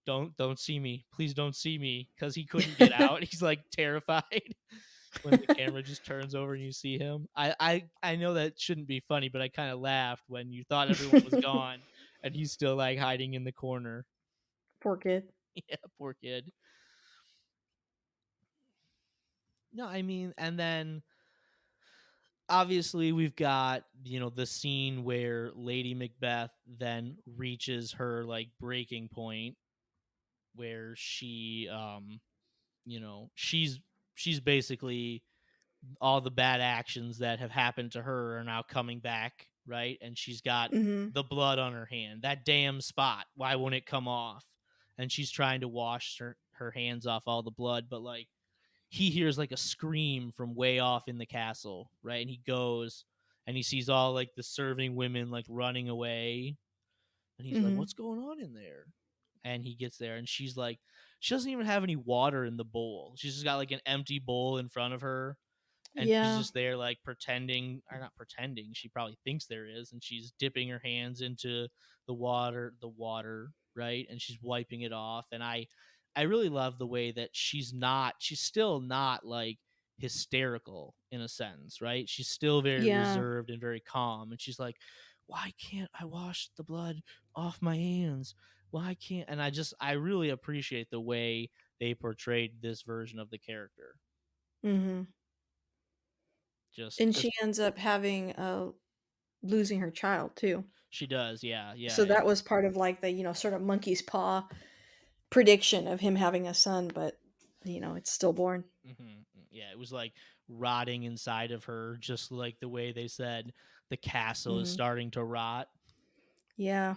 don't see me, please don't see me, because he couldn't get out. He's like terrified when the camera just turns over and you see him. I know that shouldn't be funny, but I kind of laughed when you thought everyone was gone and he's still like hiding in the corner.
Poor kid.
Yeah, poor kid. No, I mean, and then obviously we've got the scene where Lady Macbeth then reaches her like breaking point, where she's basically all the bad actions that have happened to her are now coming back, right? And she's got
Mhm.
the blood on her hand, that damn spot, why won't it come off? And she's trying to wash her hands off all the blood, but like he hears like a scream from way off in the castle, right? And he goes and he sees all like the serving women like running away, and he's like,
Mhm.
"What's going on in there?" And he gets there, and she's like, she doesn't even have any water in the bowl. She's just got like an empty bowl in front of her, and she's
Yeah.
just there like pretending, or not pretending, she probably thinks there is, and she's dipping her hands into the water, right? And she's wiping it off. And I really love the way that she's still not like hysterical in a sense, right? She's still very
Yeah.
reserved and very calm, and she's like, why can't I wash the blood off my hands? Why can't? And I really appreciate the way they portrayed this version of the character.
Mhm.
just
And she
just
ends up having, losing her child too.
She does, yeah,
So
yeah.
that was part of, like, the, sort of monkey's paw prediction of him having a son, but, it's stillborn.
Yeah, it was like rotting inside of her, just like the way they said the castle is
Mhm.
starting to rot.
Yeah.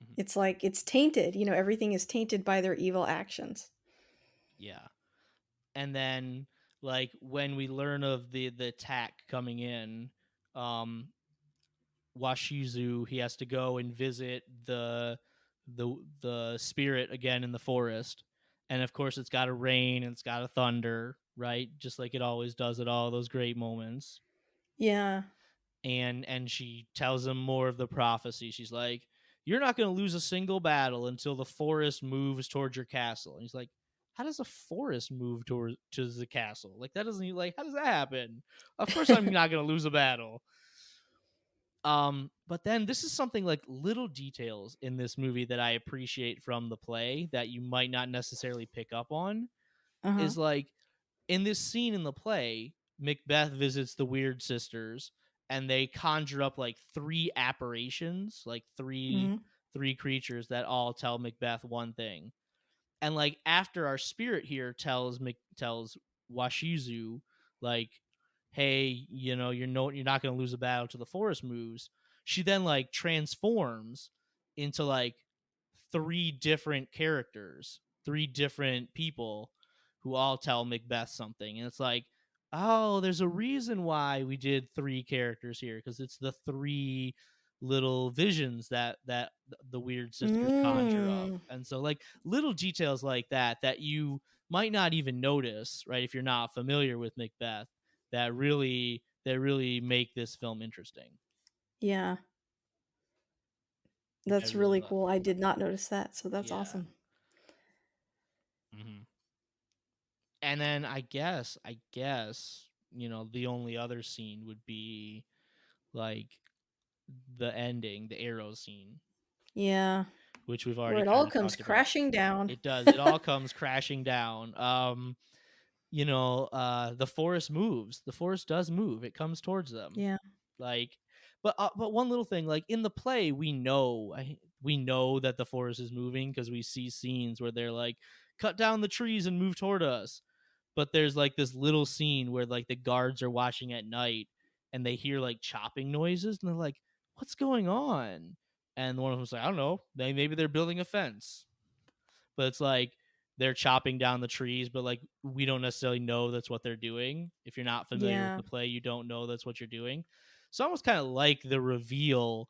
Mhm.
It's like it's tainted, everything is tainted by their evil actions.
Yeah, and then like when we learn of the attack coming in, um, Washizu, he has to go and visit the spirit again in the forest, And of course, it's got to rain and it's got to thunder, right? Just like it always does at all those great moments.
Yeah.
And she tells him more of the prophecy. She's like, "You're not going to lose a single battle until the forest moves towards your castle." And he's like, "How does a forest move towards to the castle? Like that doesn't like how does that happen? Of course I'm not going to lose a battle." But then this is something like little details in this movie that I appreciate from the play that you might not necessarily pick up on
Uh-huh.
is like in this scene in the play, Macbeth visits the Weird Sisters and they conjure up like three apparitions, like
Mhm.
three creatures that all tell Macbeth one thing. And like after our spirit here tells Washizu like, hey, you know, you're not going to lose a battle till the forest moves. She then like transforms into like three different characters, three different people who all tell Macbeth something. And it's like, oh, there's a reason why we did three characters here because it's the three little visions that the Weird Sisters conjure up.
Mm.
And so like little details like that you might not even notice, right, if you're not familiar with Macbeth, that really make this film interesting,
Yeah.
which I
That's
really
really
love.
cool. I did not notice that, so that's
Yeah.
awesome.
Hmm. And then I guess, you know, the only other scene would be like the ending, the arrow scene,
Yeah.
which we've
Where
already
it
kind
all
of
comes
talked about.
crashing down.
It does. It all comes crashing down. The forest moves. The forest does move. It comes towards them.
Yeah.
Like, but one little thing, like in the play, we know that the forest is moving because we see scenes where they're like, cut down the trees and move toward us. But there's like this little scene where like the guards are watching at night and they hear like chopping noises and they're like, what's going on? And one of them's like, I don't know. Maybe they're building a fence, but it's like they're chopping down the trees, but like we don't necessarily know that's what they're doing. If you're not familiar with
Yeah.
the play, you don't know that's what you're doing. So almost kind of like the reveal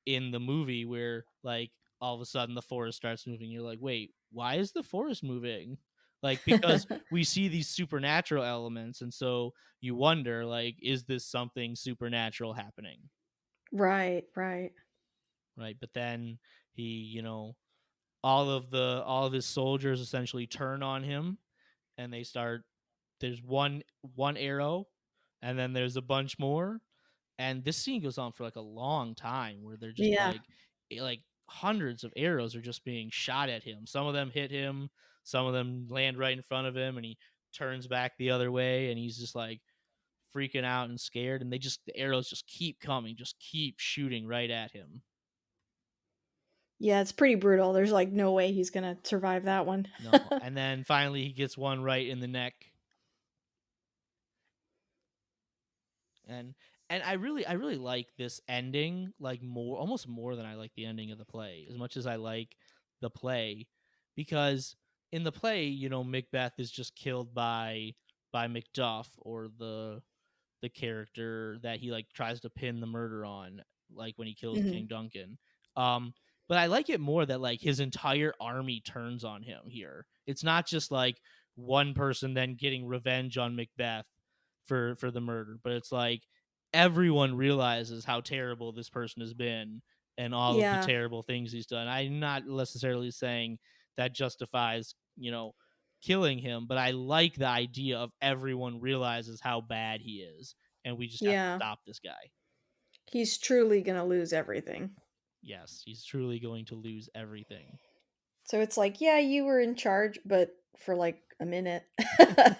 in the movie where like all of a sudden the forest starts moving. You're like, wait, why is the forest moving? Like because we see these supernatural elements, and so you wonder, like, is this something supernatural happening?
Right, right.
Right. But then all of his soldiers essentially turn on him and they start there's one arrow and then there's a bunch more, and this scene goes on for like a long time where they're just
Yeah.
like hundreds of arrows are just being shot at him. Some of them hit him, some of them land right in front of him, and he turns back the other way and he's just like freaking out and scared, and the arrows just keep coming, just keep shooting right at him.
Yeah, it's pretty brutal. There's, like, no way he's gonna survive that one.
No, and then finally he gets one right in the neck. And I really like this ending, like more, almost more than I like the ending of the play, as much as I like the play, because in the play, Macbeth is just killed by Macduff, or the character that he like tries to pin the murder on, like when he kills
Mhm.
King Duncan. Um, but I like it more that like his entire army turns on him here. It's not just like one person then getting revenge on Macbeth for the murder, but it's like everyone realizes how terrible this person has been and all of the
Yeah.
terrible things he's done. I'm not necessarily saying that justifies, killing him, but I like the idea of everyone realizes how bad he is and we just have to
Yeah.
stop this guy.
He's truly gonna lose everything.
Yes, he's truly going to lose everything.
So it's like, yeah, you were in charge, but for, like, a minute.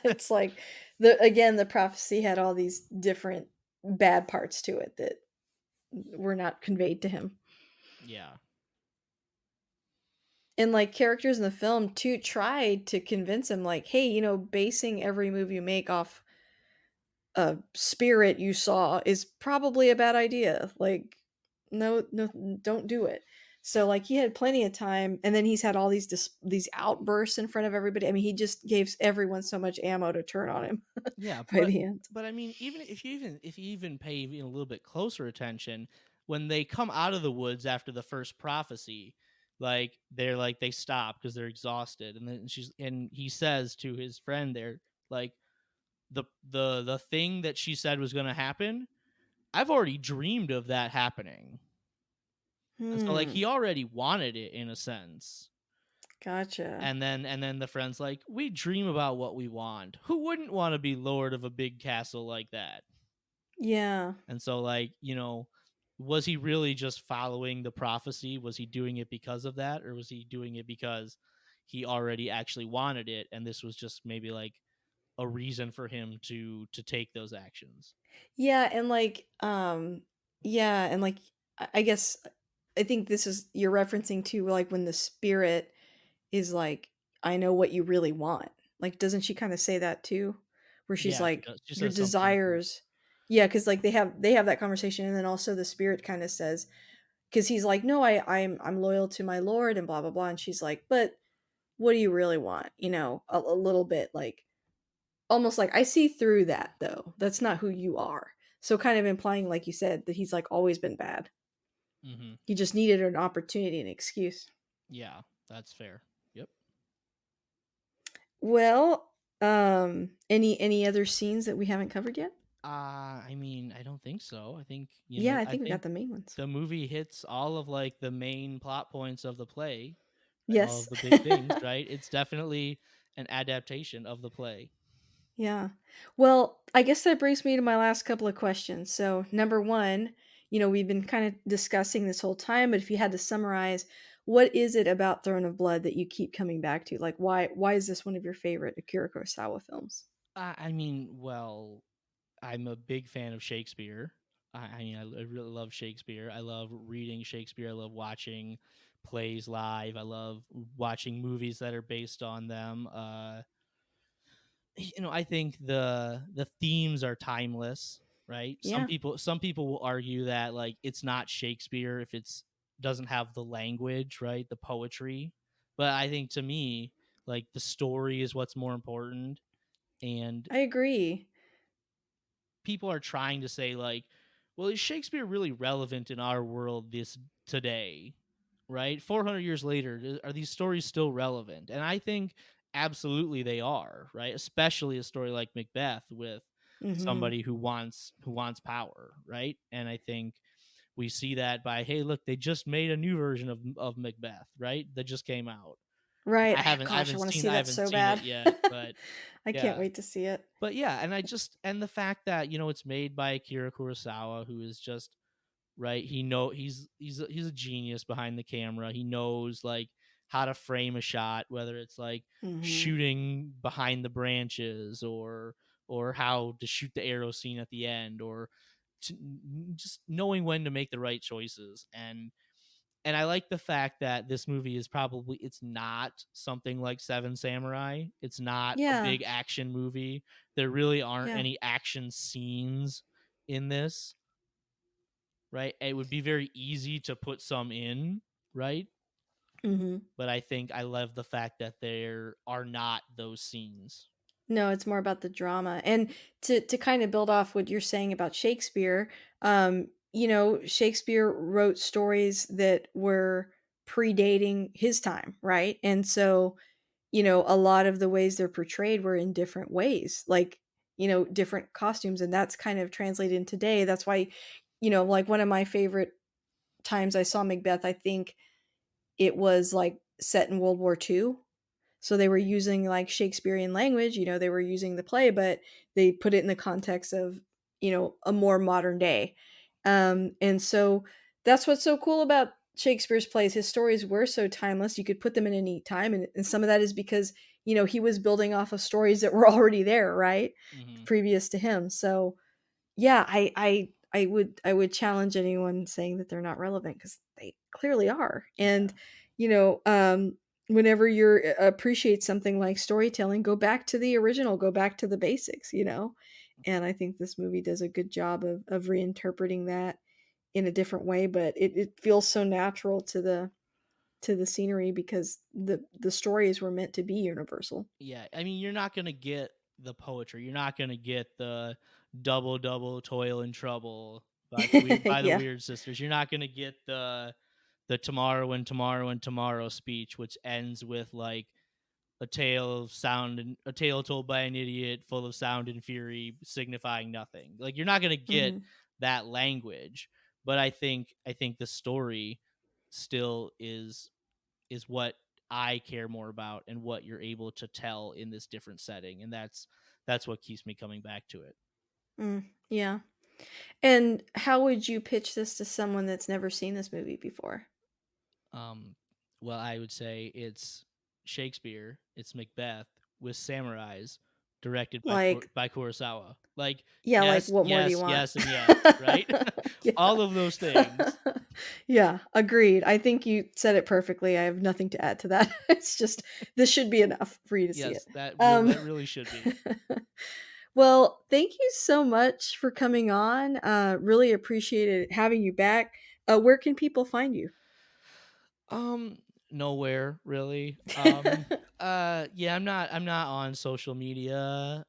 It's like the prophecy had all these different bad parts to it that were not conveyed to him.
Yeah.
And, like, characters in the film too tried to convince him, like, "Hey, basing every move you make off a spirit you saw is probably a bad idea. Like, no, no, don't do it." So, like, he had plenty of time, and then he's had all these outbursts in front of everybody. I mean, he just gave everyone so much ammo to turn on him
Yeah,
by
but
the end.
but I mean, even if you pay even a little bit closer attention, when they come out of the woods after the first prophecy, like they're like they stop because they're exhausted, and then he says to his friend there, like, the thing that she said was going to happen, I've already dreamed of that happening. And so like
Hmm.
he already wanted it in a sense.
Gotcha.
And then the friend's like, we dream about what we want. Who wouldn't want to be lord of a big castle like that?
Yeah.
And so, like, was he really just following the prophecy? Was he doing it because of that? Or was he doing it because he already actually wanted it? And this was just maybe like a reason for him to take those actions.
Yeah, and yeah, and I guess I think this is you're referencing to like when the spirit is like, I know what you really want. Like, doesn't she kind of say that too? Where she's
Yeah, she
like,
does. She
your
says something like that.
desires. Yeah, because like they have that conversation, and then also the spirit kind of says, because he's like, no, I'm loyal to my lord and blah blah blah, and she's like, but what do you really want? A little bit like almost like I see through that though. That's not who you are. So kind of implying, like you said, that he's like always been bad.
Hmm.
He just needed an opportunity, an excuse.
Yeah, that's fair. Yep.
Well, any other scenes that we haven't covered yet?
I mean, I don't think so. I think,
Yeah, I
I
think we got
think
the main ones.
the movie hits all of like the main plot points of the play, right? All
Yes.
of the big things, right? It's definitely an adaptation of the play.
Yeah. Well, I guess that brings me to my last couple of questions. So, number one, we've been kind of discussing this whole time, but if you had to summarize, what is it about Throne of Blood that you keep coming back to? Like, why is this one of your favorite Akira Kurosawa films?
I mean, well, I'm a big fan of Shakespeare. I really love Shakespeare. I love reading Shakespeare. I love watching plays live. I love watching movies that are based on them. I think the themes are timeless, right? some
Yeah,
people some people will argue that like it's not Shakespeare if it's doesn't have the language, right, the poetry. But I think to me, like, the story is what's more important. And
I agree.
people are trying to say like, well, is Shakespeare really relevant in our world this today, right? 400 years later, are these stories still relevant? And I think absolutely they are, right? Especially a story like Macbeth with
Mhm.
somebody who wants power, right? And I think we see that by, hey, look, they just made a new version of Macbeth, right? That just came out.
Right.
I haven't I
Gosh, I
haven't
wanna
seen
see
I
that
haven't
so
seen it
bad.
yet, but
I can't
yeah.
wait to see it.
But yeah, and the fact that, it's made by Akira Kurosawa, who is just, right, he's a genius behind the camera. He knows like how to frame a shot, whether it's like
Mhm.
shooting behind the branches, or how to shoot the arrow scene at the end, or just knowing when to make the right choices. And I like the fact that this movie it's not something like Seven Samurai. It's not a
Yeah,
big action movie. There really aren't
yeah.
any action scenes in this, right? It would be very easy to put some in, right?
Mhm.
But I think I love the fact that there are not those scenes.
No, it's more about the drama. And to kind of build off what you're saying about Shakespeare, Shakespeare wrote stories that were predating his time, right? And so, a lot of the ways they're portrayed were in different ways, like, different costumes, and that's kind of translated in today. That's why, like one of my favorite times I saw Macbeth, I think it was like set in World War II. So they were using like Shakespearean language, they were using the play, but they put it in the context of, a more modern day. And so that's what's so cool about Shakespeare's plays. His stories were so timeless. You could put them in any time. And some of that is because, he was building off of stories that were already there, right?
Hmm.
Previous to him. So yeah, I would challenge anyone saying that they're not relevant because they clearly are. And
Yeah.
you know, um, whenever you appreciate something like storytelling, go back to the original, go back to the basics. And I think this movie does a good job of reinterpreting that in a different way, but it feels so natural to the scenery because the stories were meant to be universal.
Yeah, I mean, you're not gonna get the poetry. You're not gonna get the double double toil and trouble by the weird
Yeah.
sisters. You're not gonna get the the tomorrow and tomorrow and tomorrow speech, which ends with like a tale of sound and a tale told by an idiot full of sound and fury signifying nothing. Like you're not going to get
Mhm.
that language, but I think the story still is what I care more about and what you're able to tell in this different setting, and that's what keeps me coming back to it.
Yeah. And how would you pitch this to someone that's never seen this movie before?
Um, well, I would say it's Shakespeare, it's Macbeth with samurais, directed by
Like,
by Kurosawa. Like
yeah, like,
yes,
what more do you
yes,
want?
yes, and yes, right?
Yeah.
All of those things.
Yeah, agreed. I think you said it perfectly. I have nothing to add to that. It's just this should be enough for you to see it.
Yes, that
Um,
that really should be.
well, thank you so much for coming on. Really appreciated having you back. Where can people find you?
Um, nowhere really. Yeah, I'm not on social media.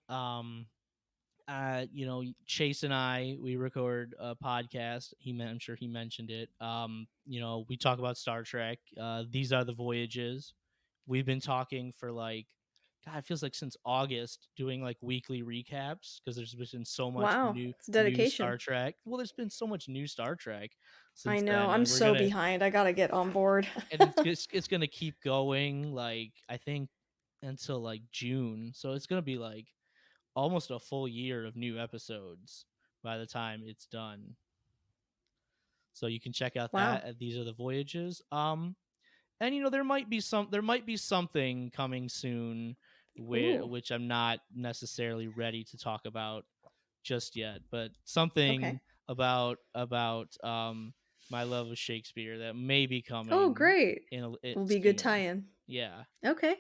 Chase and I, we record a podcast. I'm sure he mentioned it. We talk about Star Trek. These are the Voyages. We've been talking for like, God, it feels like since August, doing like weekly recaps because there's been so much
Wow, it's
new Star
dedication.
Trek. Well, there's been so much new Star Trek
I
since
know.
then,
I'm
and we're
so
gonna
behind. I gotta get on board.
and it's gonna keep going. Like I think until like June, so it's gonna be like almost a full year of new episodes by the time it's done. So you can check out
Wow.
that at These Are the Voyages. And there might be something coming soon
Ooh.
which I'm not necessarily ready to talk about just yet, but
Okay.
something about my love of Shakespeare that may be
Oh,
coming
great. Will be a good
soon.
tie-in.
Yeah,
Okay.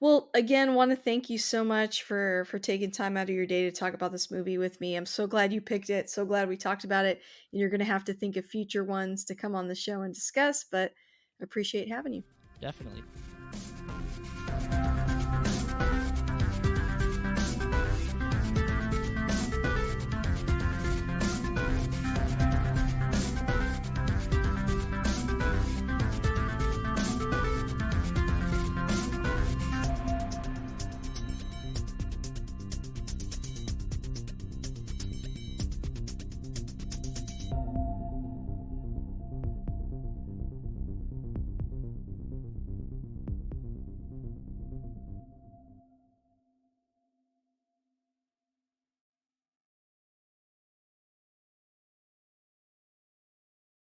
Well, again, want to thank you so much for taking time out of your day to talk about this movie with me. I'm so glad you picked it. So glad we talked about it. And you're going to have to think of future ones to come on the show and discuss, but I appreciate having you.
definitely.